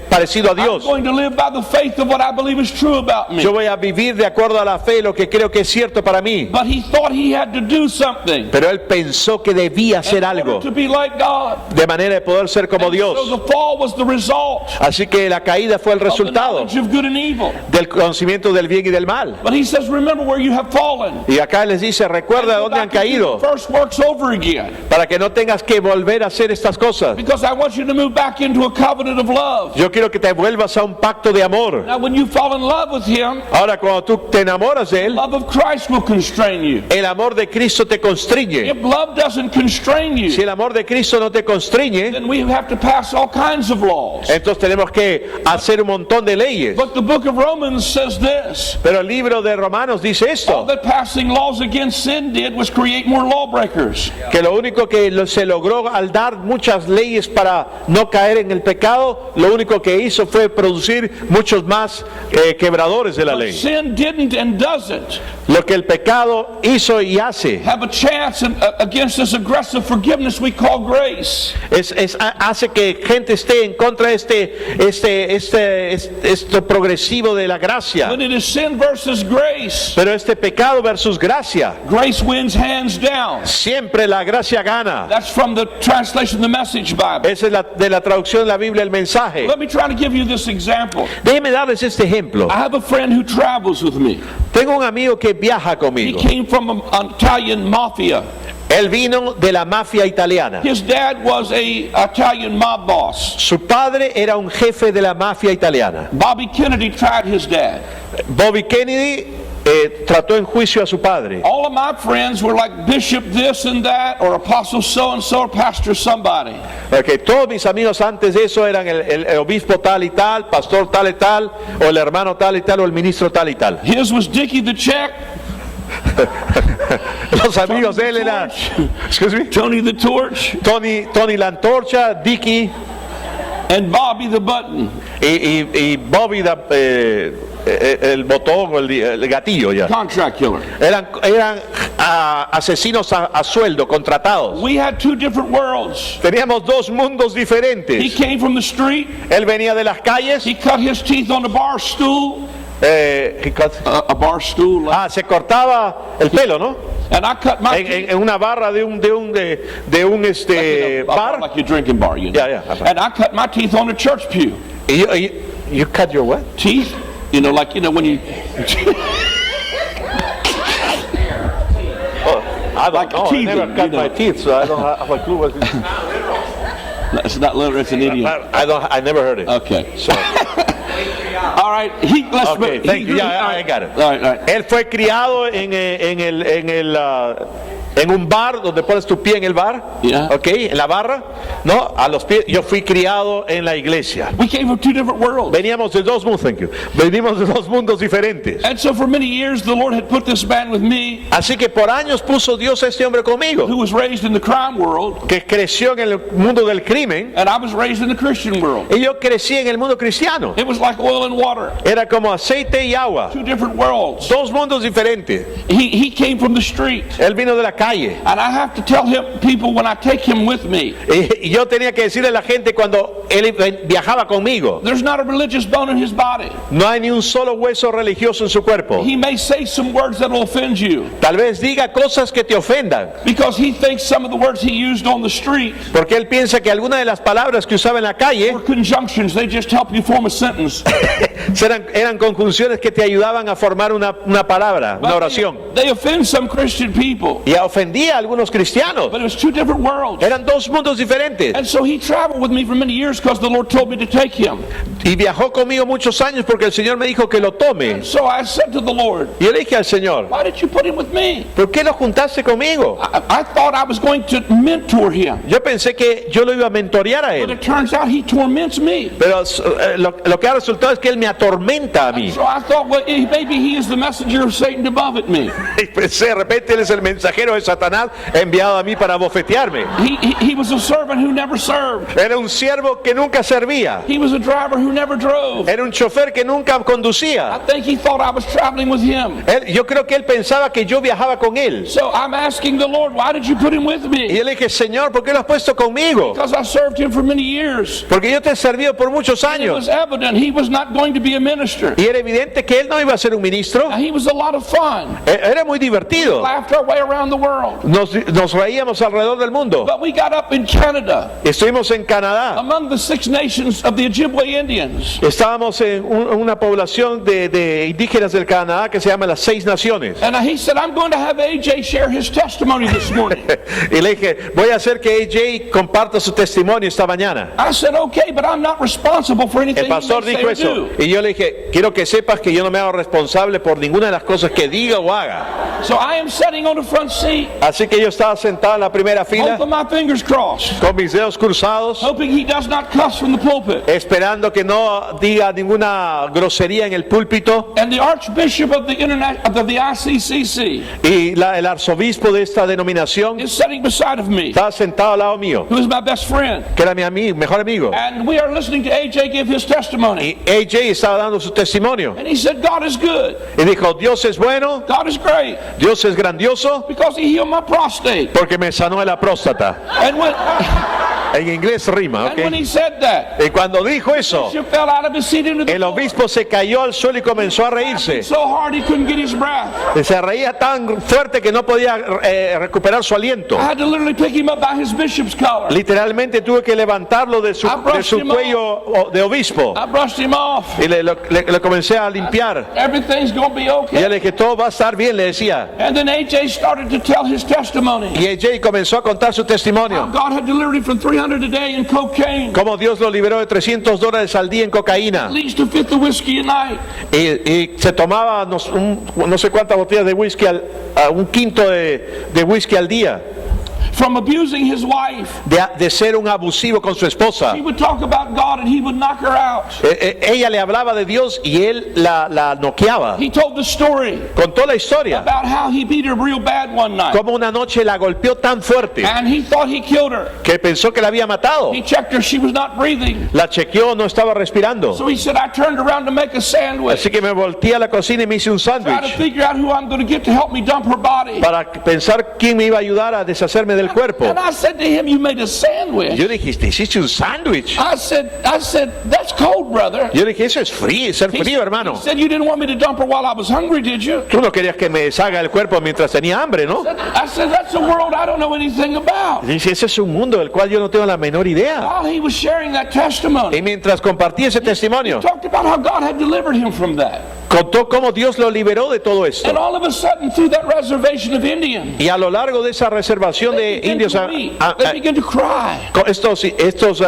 parecido a I'm Dios. going to live by the faith of what I believe is true about me. Yo voy a vivir de acuerdo a la fe, lo que creo que es cierto para mí. But he thought he had to do something Pero él pensó que debía hacer in order algo to be like God. de manera de poder ser como So Dios. the fall was the result Así que la caída fue el of the resultado knowledge of good and evil. del conocimiento del bien y del mal. But he says, remember where you have fallen. Y acá les dice, recuerda de Go dónde han back and do caído, the first works over again. para que no tengas que volver a hacer estas cosas. Because I want you to move back into a covenant of love. Yo quiero que te vuelvas a un pacto de amor. Now when you fall in love with him, Ahora, cuando tú te enamoras de él, love of Christ will constrain you. el amor de Cristo te constriñe. If love doesn't constrain Si you, el amor de Cristo no te constriñe, then we have to pass all kinds of laws. entonces tenemos que hacer un montón de leyes. But the book of Romans says this, Pero el libro de Romanos dice all esto, that passing laws against sin did was create more lawbreakers. que lo único que se logró al dar muchas leyes para no caer en el pecado, lo único que hizo fue producir muchos más quebradores de la ley. Sin didn't and doesn't Lo que el pecado hizo y hace have a chance against this aggressive forgiveness we call grace. hace que gente esté en contra de esto progresivo de la gracia. When it is sin versus grace, Pero este pecado versus gracia, grace wins hands down. siempre la gracia gana. That's from the translation of the Message Bible. Esa es de la traducción de la Biblia, el mensaje. Let me try to give you this example. Déjeme darles este ejemplo. I have a friend who travels with me. Tengo un amigo que viaja He conmigo. came from an Italian mafia. Él vino de la mafia italiana. His dad was a Italian mob boss. Su padre era un jefe de la mafia italiana. Bobby Kennedy tried his dad. Bobby Kennedy trató en juicio a su padre. All of my friends were like Bishop this and that, or Apostle so-and-so, or Pastor somebody. Porque todos mis amigos antes de eso eran el obispo tal y tal, pastor tal y tal, o el hermano tal y tal, o el ministro tal y tal. His was Dickie the Check, Los amigos de él eran, excuse me, Tony the Torch, Tony la Antorcha, Dickie and Bobby the Button. y Bobby el botón, el gatillo ya. Contract killer. Eran asesinos a sueldo, contratados. We had two different worlds. Teníamos dos mundos He diferentes. came from the street. Él venía de las calles. He cut his teeth on a bar stool. A bar stool. Se cortaba el pelo, ¿no? And I cut my teeth. En una barra de un A bar bar. like your drinking bar, you know. Yeah, yeah. And I cut my teeth on a church pew. Y You cut your what? teeth. You know, like, you know, when you... I don't Like know. I teething, never cut you my know. teeth, so I don't have a clue what it is. It's not literally, it's an idiom. I never heard it. Okay. So, All right. okay, thank you. Yeah, I got it. All right, all right. Él fue criado en un bar donde pones tu pie en el bar, Yeah. okay, en la barra, no, a los pies. Yo fui criado en la iglesia. We came from two different worlds. Veníamos de dos mundos, thank you. Venimos de dos mundos diferentes. And so for many years, the Lord had put this man with me Así que por años puso Dios a este hombre conmigo, who was raised in the crime world, que creció en el mundo del crimen, and I was raised in the Christian world. y yo crecí en el mundo cristiano. It was like oil and water, Era como aceite y agua, two different worlds. dos mundos diferentes. He came from the street, Él vino de la calle. and I have to tell him, people, when I take him with me, Y yo tenía que decirle a la gente cuando él viajaba conmigo, there's not a religious bone in his body. no hay ni un solo hueso religioso en su cuerpo. He may say some words that will offend you Tal vez diga cosas que te ofendan, because he thinks some of the words he used on the street porque él piensa que algunas de las palabras que usaba en la calle were conjunctions. They just help you form a sentence. eran conjunciones que te ayudaban a formar una palabra, una oración. They offend some Christian people, Y ofendía a algunos cristianos. but it was two different worlds. Eran dos mundos diferentes. And so he traveled with me for many years because the Lord told me to take him. Y viajó conmigo muchos años porque el Señor me dijo que lo tome. So I said to the Lord, Y yo le dije al Señor, why did you put him with me? ¿por qué lo juntaste conmigo? I thought I was going to mentor him, Yo pensé que yo lo iba a mentorear a but él. it turns out he torments me. Pero lo que ha resultado es que él me atormenta a mí. So I thought, well, maybe he is the messenger of Satan to buffet me. Y pensé, de repente él es el mensajero de Satanás enviado a mí para bofetearme. He was a servant who never served. Era un siervo que nunca servía. He was a driver who never drove. Era un chofer que nunca I conducía. think he thought I was traveling with him. Yo creo que él pensaba que yo viajaba con él. So I'm asking the Lord, why did you put him with Y me? yo le dije, Señor, ¿por qué lo has puesto conmigo? Because I served him for many years. Porque yo te he servido por muchos It años. was evident he was not going to be a minister. Y era evidente que él no iba a ser un ministro. He was a lot of fun. Era muy divertido. Laughed our way around the world. Nos reíamos alrededor del mundo. But we got up in Canada, Estuvimos en Canadá. among the 6 nations of the Ojibwe Indians. Estábamos en una población de indígenas del Canadá que se llama las 6 Naciones. And he said, I'm going to have AJ share his testimony this morning. Y le dije, voy a hacer que AJ comparta su testimonio esta mañana. I said, okay, but I'm not responsible for anything El pastor he may dijo say or eso. do. Y yo le dije, quiero que sepas que yo no me hago responsable por ninguna de las cosas que diga o haga. So I am sitting on the front seat, Así que yo estaba sentado en la primera fila both of my fingers crossed, con mis dedos cruzados, hoping he does not cuss from the pulpit. esperando que no diga ninguna grosería en el púlpito. And the Archbishop of the ICCC Y el arzobispo de esta denominación is sitting beside of me, estaba sentado al lado mío, who is my best friend. que era mi amigo, mejor amigo. And we are listening to AJ give his testimony. Y AJ estaba dando su testimonio. And he said, God is good. Y dijo, Dios es bueno, God is great. Dios es grandioso, Because he healed my prostate. porque me sanó de la próstata. And when, En inglés rima, and when ¿ok? he said that, Y cuando dijo eso, Bishop fell out of his seat into the el floor. obispo se cayó al suelo y comenzó a reírse. So hard he couldn't get his breath. Y se reía tan fuerte que no podía recuperar su aliento. I had to literally pick him up by his bishop's collar. Literalmente tuve que levantarlo de su cuello de obispo. I brushed him off. Y le comencé a limpiar. Everything's going to be Y yo okay. le dije, todo va a estar bien, le decía. And then AJ started to tell his testimony. Y AJ comenzó a contar su testimonio. God had delivered him from 300 a day in cocaine. Cómo Dios lo liberó de $300 al día en cocaína. At least a fifth of whiskey a night. Y se tomaba no sé cuántas botellas de whisky, un quinto de whisky al día. From abusing his wife. De ser un abusivo con su esposa. He would talk about God and he would knock her out. Ella le hablaba de Dios y él la noqueaba. He told the story Contó la historia. about how he beat her real bad one night. Como una noche la golpeó tan fuerte And he thought he killed her. que pensó que la había matado. He checked her, she was not breathing. La chequeó, no estaba respirando. So he said, I turned around to make a sandwich. Así que me volteé a la cocina y me hice un Try to sándwich figure out who I'm going to get to help me dump her body. para pensar quién me iba a ayudar a deshacerme del del cuerpo. And I said to him, you made a sandwich. Yo dije, te hiciste un sándwich. I said, that's cold, brother. Yo dije, eso es frío, ser frío, hermano. He said, you didn't want me to dump her while I was hungry, did you? Tú no querías que me deshaga el cuerpo mientras tenía hambre, ¿no? I said, that's a world I don't know anything about. Dice, ese es un mundo del cual yo no tengo la menor idea. While he was sharing that testimony, Y mientras compartí ese testimonio, talked about how God had delivered him from that. contó cómo Dios lo liberó de todo And esto. all of a sudden, through that reservation of Indians, Y a lo largo de esa reservación they de began indios, to weep. They began to cry. estos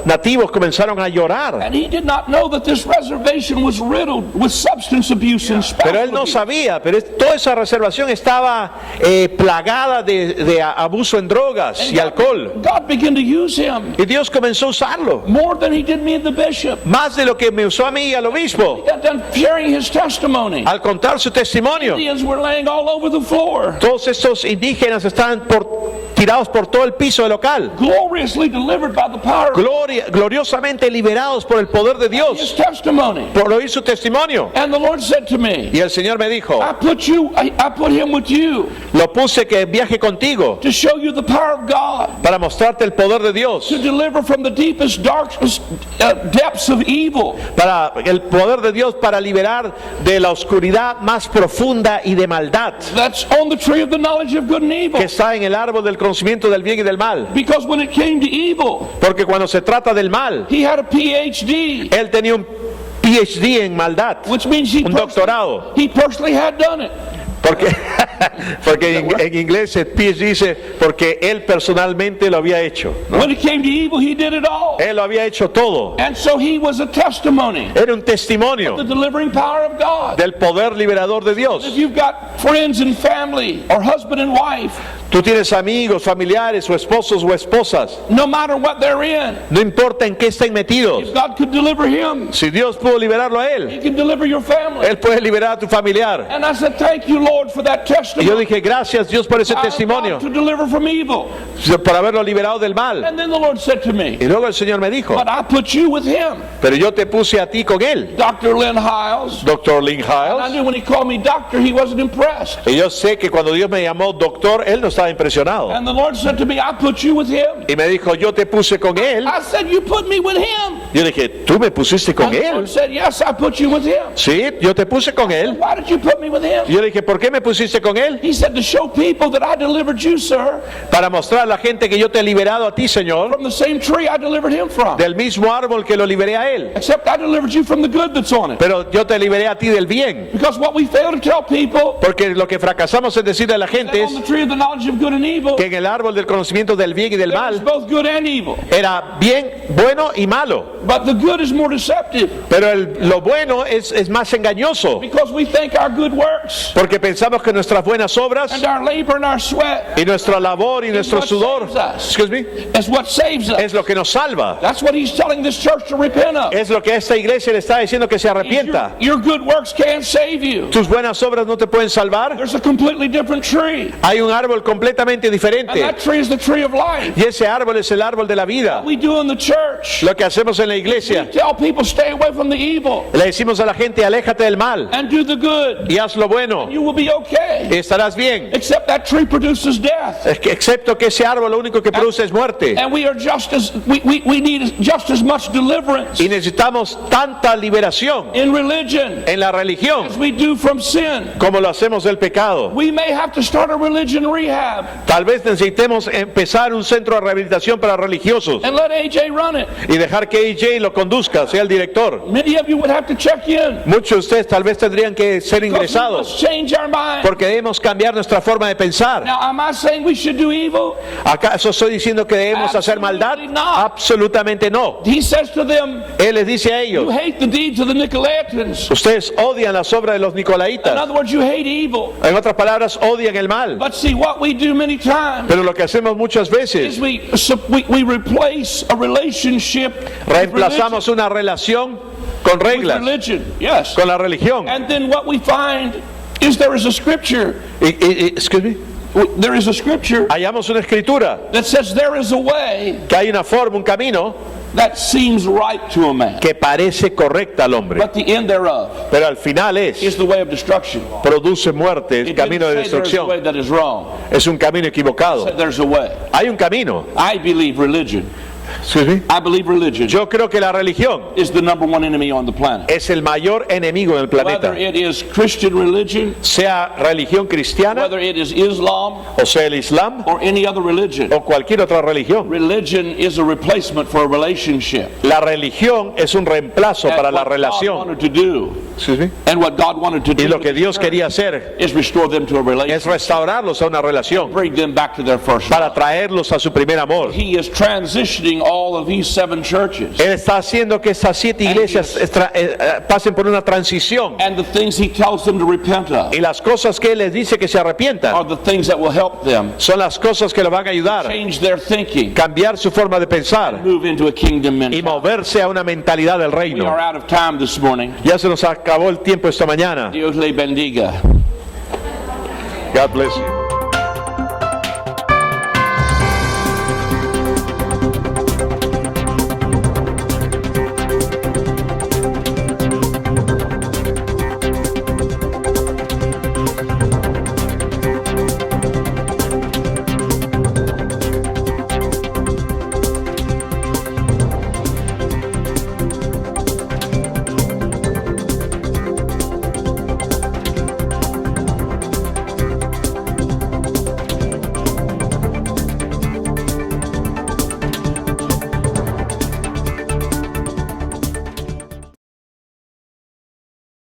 nativos comenzaron a llorar. And he did not know that this reservation was riddled with substance abuse and Pero él spousal no abuse. sabía, pero toda esa reservación estaba plagada de abuso en drogas y alcohol. God began to use him Y Dios comenzó a usarlo, more than he did me and the bishop. más de lo que me usó a mí y al obispo. He got done sharing his testimony. Al contar su testimonio, Indians were laying all over the floor, todos estos indígenas estaban tirados por todo el piso del local, gloriously delivered by the power of gloriosamente liberados por el poder de his Dios, testimony. por oír su testimonio. And the Lord said to me, Y el Señor me dijo, I put him with you lo puse que viaje contigo to show you the power of God, para mostrarte el poder de Dios, to deliver from the deepest, darkest depths of evil. para el poder de Dios para liberar de la oscuridad más profunda y de maldad That's on the tree of the knowledge of good and evil. que está en el árbol del conocimiento del bien y del mal. Because when it came to evil, Porque cuando se trata del mal, he had a PhD, él tenía un PhD en maldad, which means un doctorado. he personally had done it. Porque en inglés el PhD dice porque él personalmente lo había hecho, ¿no? When it came to evil, he did it all. Él lo había hecho todo. And so he was a testimony, Era un testimonio the delivering power of God. del poder liberador de Dios. If you've got friends and family, or husband and wife, Tú tienes amigos, familiares o esposos o esposas, no matter what they're in, no importa en qué estén metidos. if God could deliver him, Si Dios pudo liberarlo a he él, can deliver your family. él puede liberar a tu familiar. And I said, thank you, Lord, for that Y yo testimony. dije, gracias Dios por ese Power of testimonio, God to deliver from evil. por haberlo liberado del mal. And then the Lord said to me, Y luego el Señor me dijo, but I put you with him, pero yo te puse a ti con él, Dr. Lynn Hiles. Dr. Lynn And I Hiles. knew when he called me doctor, he wasn't impressed. Y yo sé que cuando Dios me llamó doctor, él no estaba impresionado. And the Lord said to me, I put you with him. Y me dijo, yo te puse con él. I said, you put me with him. Yo dije, ¿tú me pusiste con And the él? Lord said, yes, I put you with him. Sí, yo te puse con él. Why did you put me with him? Y yo le dije, ¿por qué me pusiste con él? He said, to show people that I delivered you, sir, Para mostrar a la gente que yo te he liberado a ti, Señor, from the same tree I delivered him from. del mismo árbol que lo liberé a él. Except I delivered you from the good that's on it. Pero yo te liberé a ti del bien. Because what we fail to tell people, Porque lo que fracasamos en decirle a la that gente es on the tree of the knowledge of good and evil, que en el árbol del conocimiento del bien y del there's mal both good and evil. era bien, bueno y malo. But the good is more deceptive, Pero lo bueno es más engañoso. because we think our good works Porque pensamos que nuestras buenas obras and our labor and our sweat y nuestra labor y nuestro what sudor, saves us. excuse me, is what saves us. es lo que nos salva. That's what he's telling this church to repent of. Es lo que esta iglesia le está diciendo que se arrepienta. Your good works can't save you. Tus buenas obras no te pueden salvar. There's a completely different tree. Hay un árbol completamente And diferente. that tree is the tree of life. Y ese árbol es el árbol de la vida. We do in the church. Lo que hacemos en la iglesia, Tell people stay away from the evil le decimos a la gente, aléjate del mal and do the good. y haz lo bueno You will be okay. y estarás bien. Except that tree produces death. Excepto que ese árbol lo único que produce es muerte. And we are just as we need just as much deliverance Y necesitamos tanta liberación in religion en la religión as we do from sin. como lo hacemos del pecado. We may have to start a religion rehab Tal vez necesitemos empezar un centro de rehabilitación para religiosos and let AJ run it. y dejar que AJ lo conduzca, sea el director. Many of you would have to check in. Muchos de ustedes tal vez tendrían que ser Because we ingresados must change our mind. porque debemos cambiar nuestra forma de pensar. Now, am I saying we should do evil? ¿Acaso estoy diciendo que debemos hacer maldad? Absolutely not. Absolutamente no. He says to them, Él les dice a you ellos, hate the deeds of the Nicolaitans. ustedes odian las obras de los In nicolaitas. other words, you hate evil. En otras palabras, odian el mal. But see, what we do many times Pero lo que hacemos muchas is veces, we replace a relationship with reemplazamos una relación con reglas, religion. Yes. con la religión. And then what we find is there is a scripture. Excuse me. There is a scripture Hallamos una escritura that says there is a way que hay una forma, un camino that seems right to a man, que parece correcta al hombre, but the end thereof pero al final is the way of destruction. produce muerte, es It camino de didn't say there's a way destrucción, that is wrong. es un camino It equivocado. said there's a way. Hay un camino. I believe religion. ¿Sí, sí? I believe religion Yo creo que la religión is the number one enemy on the planet. es el mayor enemigo del planeta, Whether it is Christian religion, sea religión cristiana whether it is Islam, o sea el Islam or any other religion. o cualquier otra religión. Religion is a replacement for a relationship. La religión es un reemplazo And para la what God relación. wanted to do, ¿Sí, sí? and what God wanted to Y do lo que Dios quería hacer is restore them to a es relationship, restaurarlos a una relación bring them back to their first para love. traerlos a su primer amor. He is transitioning all of these 7 churches, Él está haciendo que estas 7 iglesias pasen por una transición, and the things he tells them to repent of y las cosas que Él les dice que se are arrepientan the things that will help them son las cosas que le van a ayudar, change their thinking, cambiar su forma de pensar move into a kingdom y mentality. moverse a una mentalidad del We are reino. out of time this morning. Ya se nos acabó el tiempo esta mañana. Dios le bendiga. God bless you.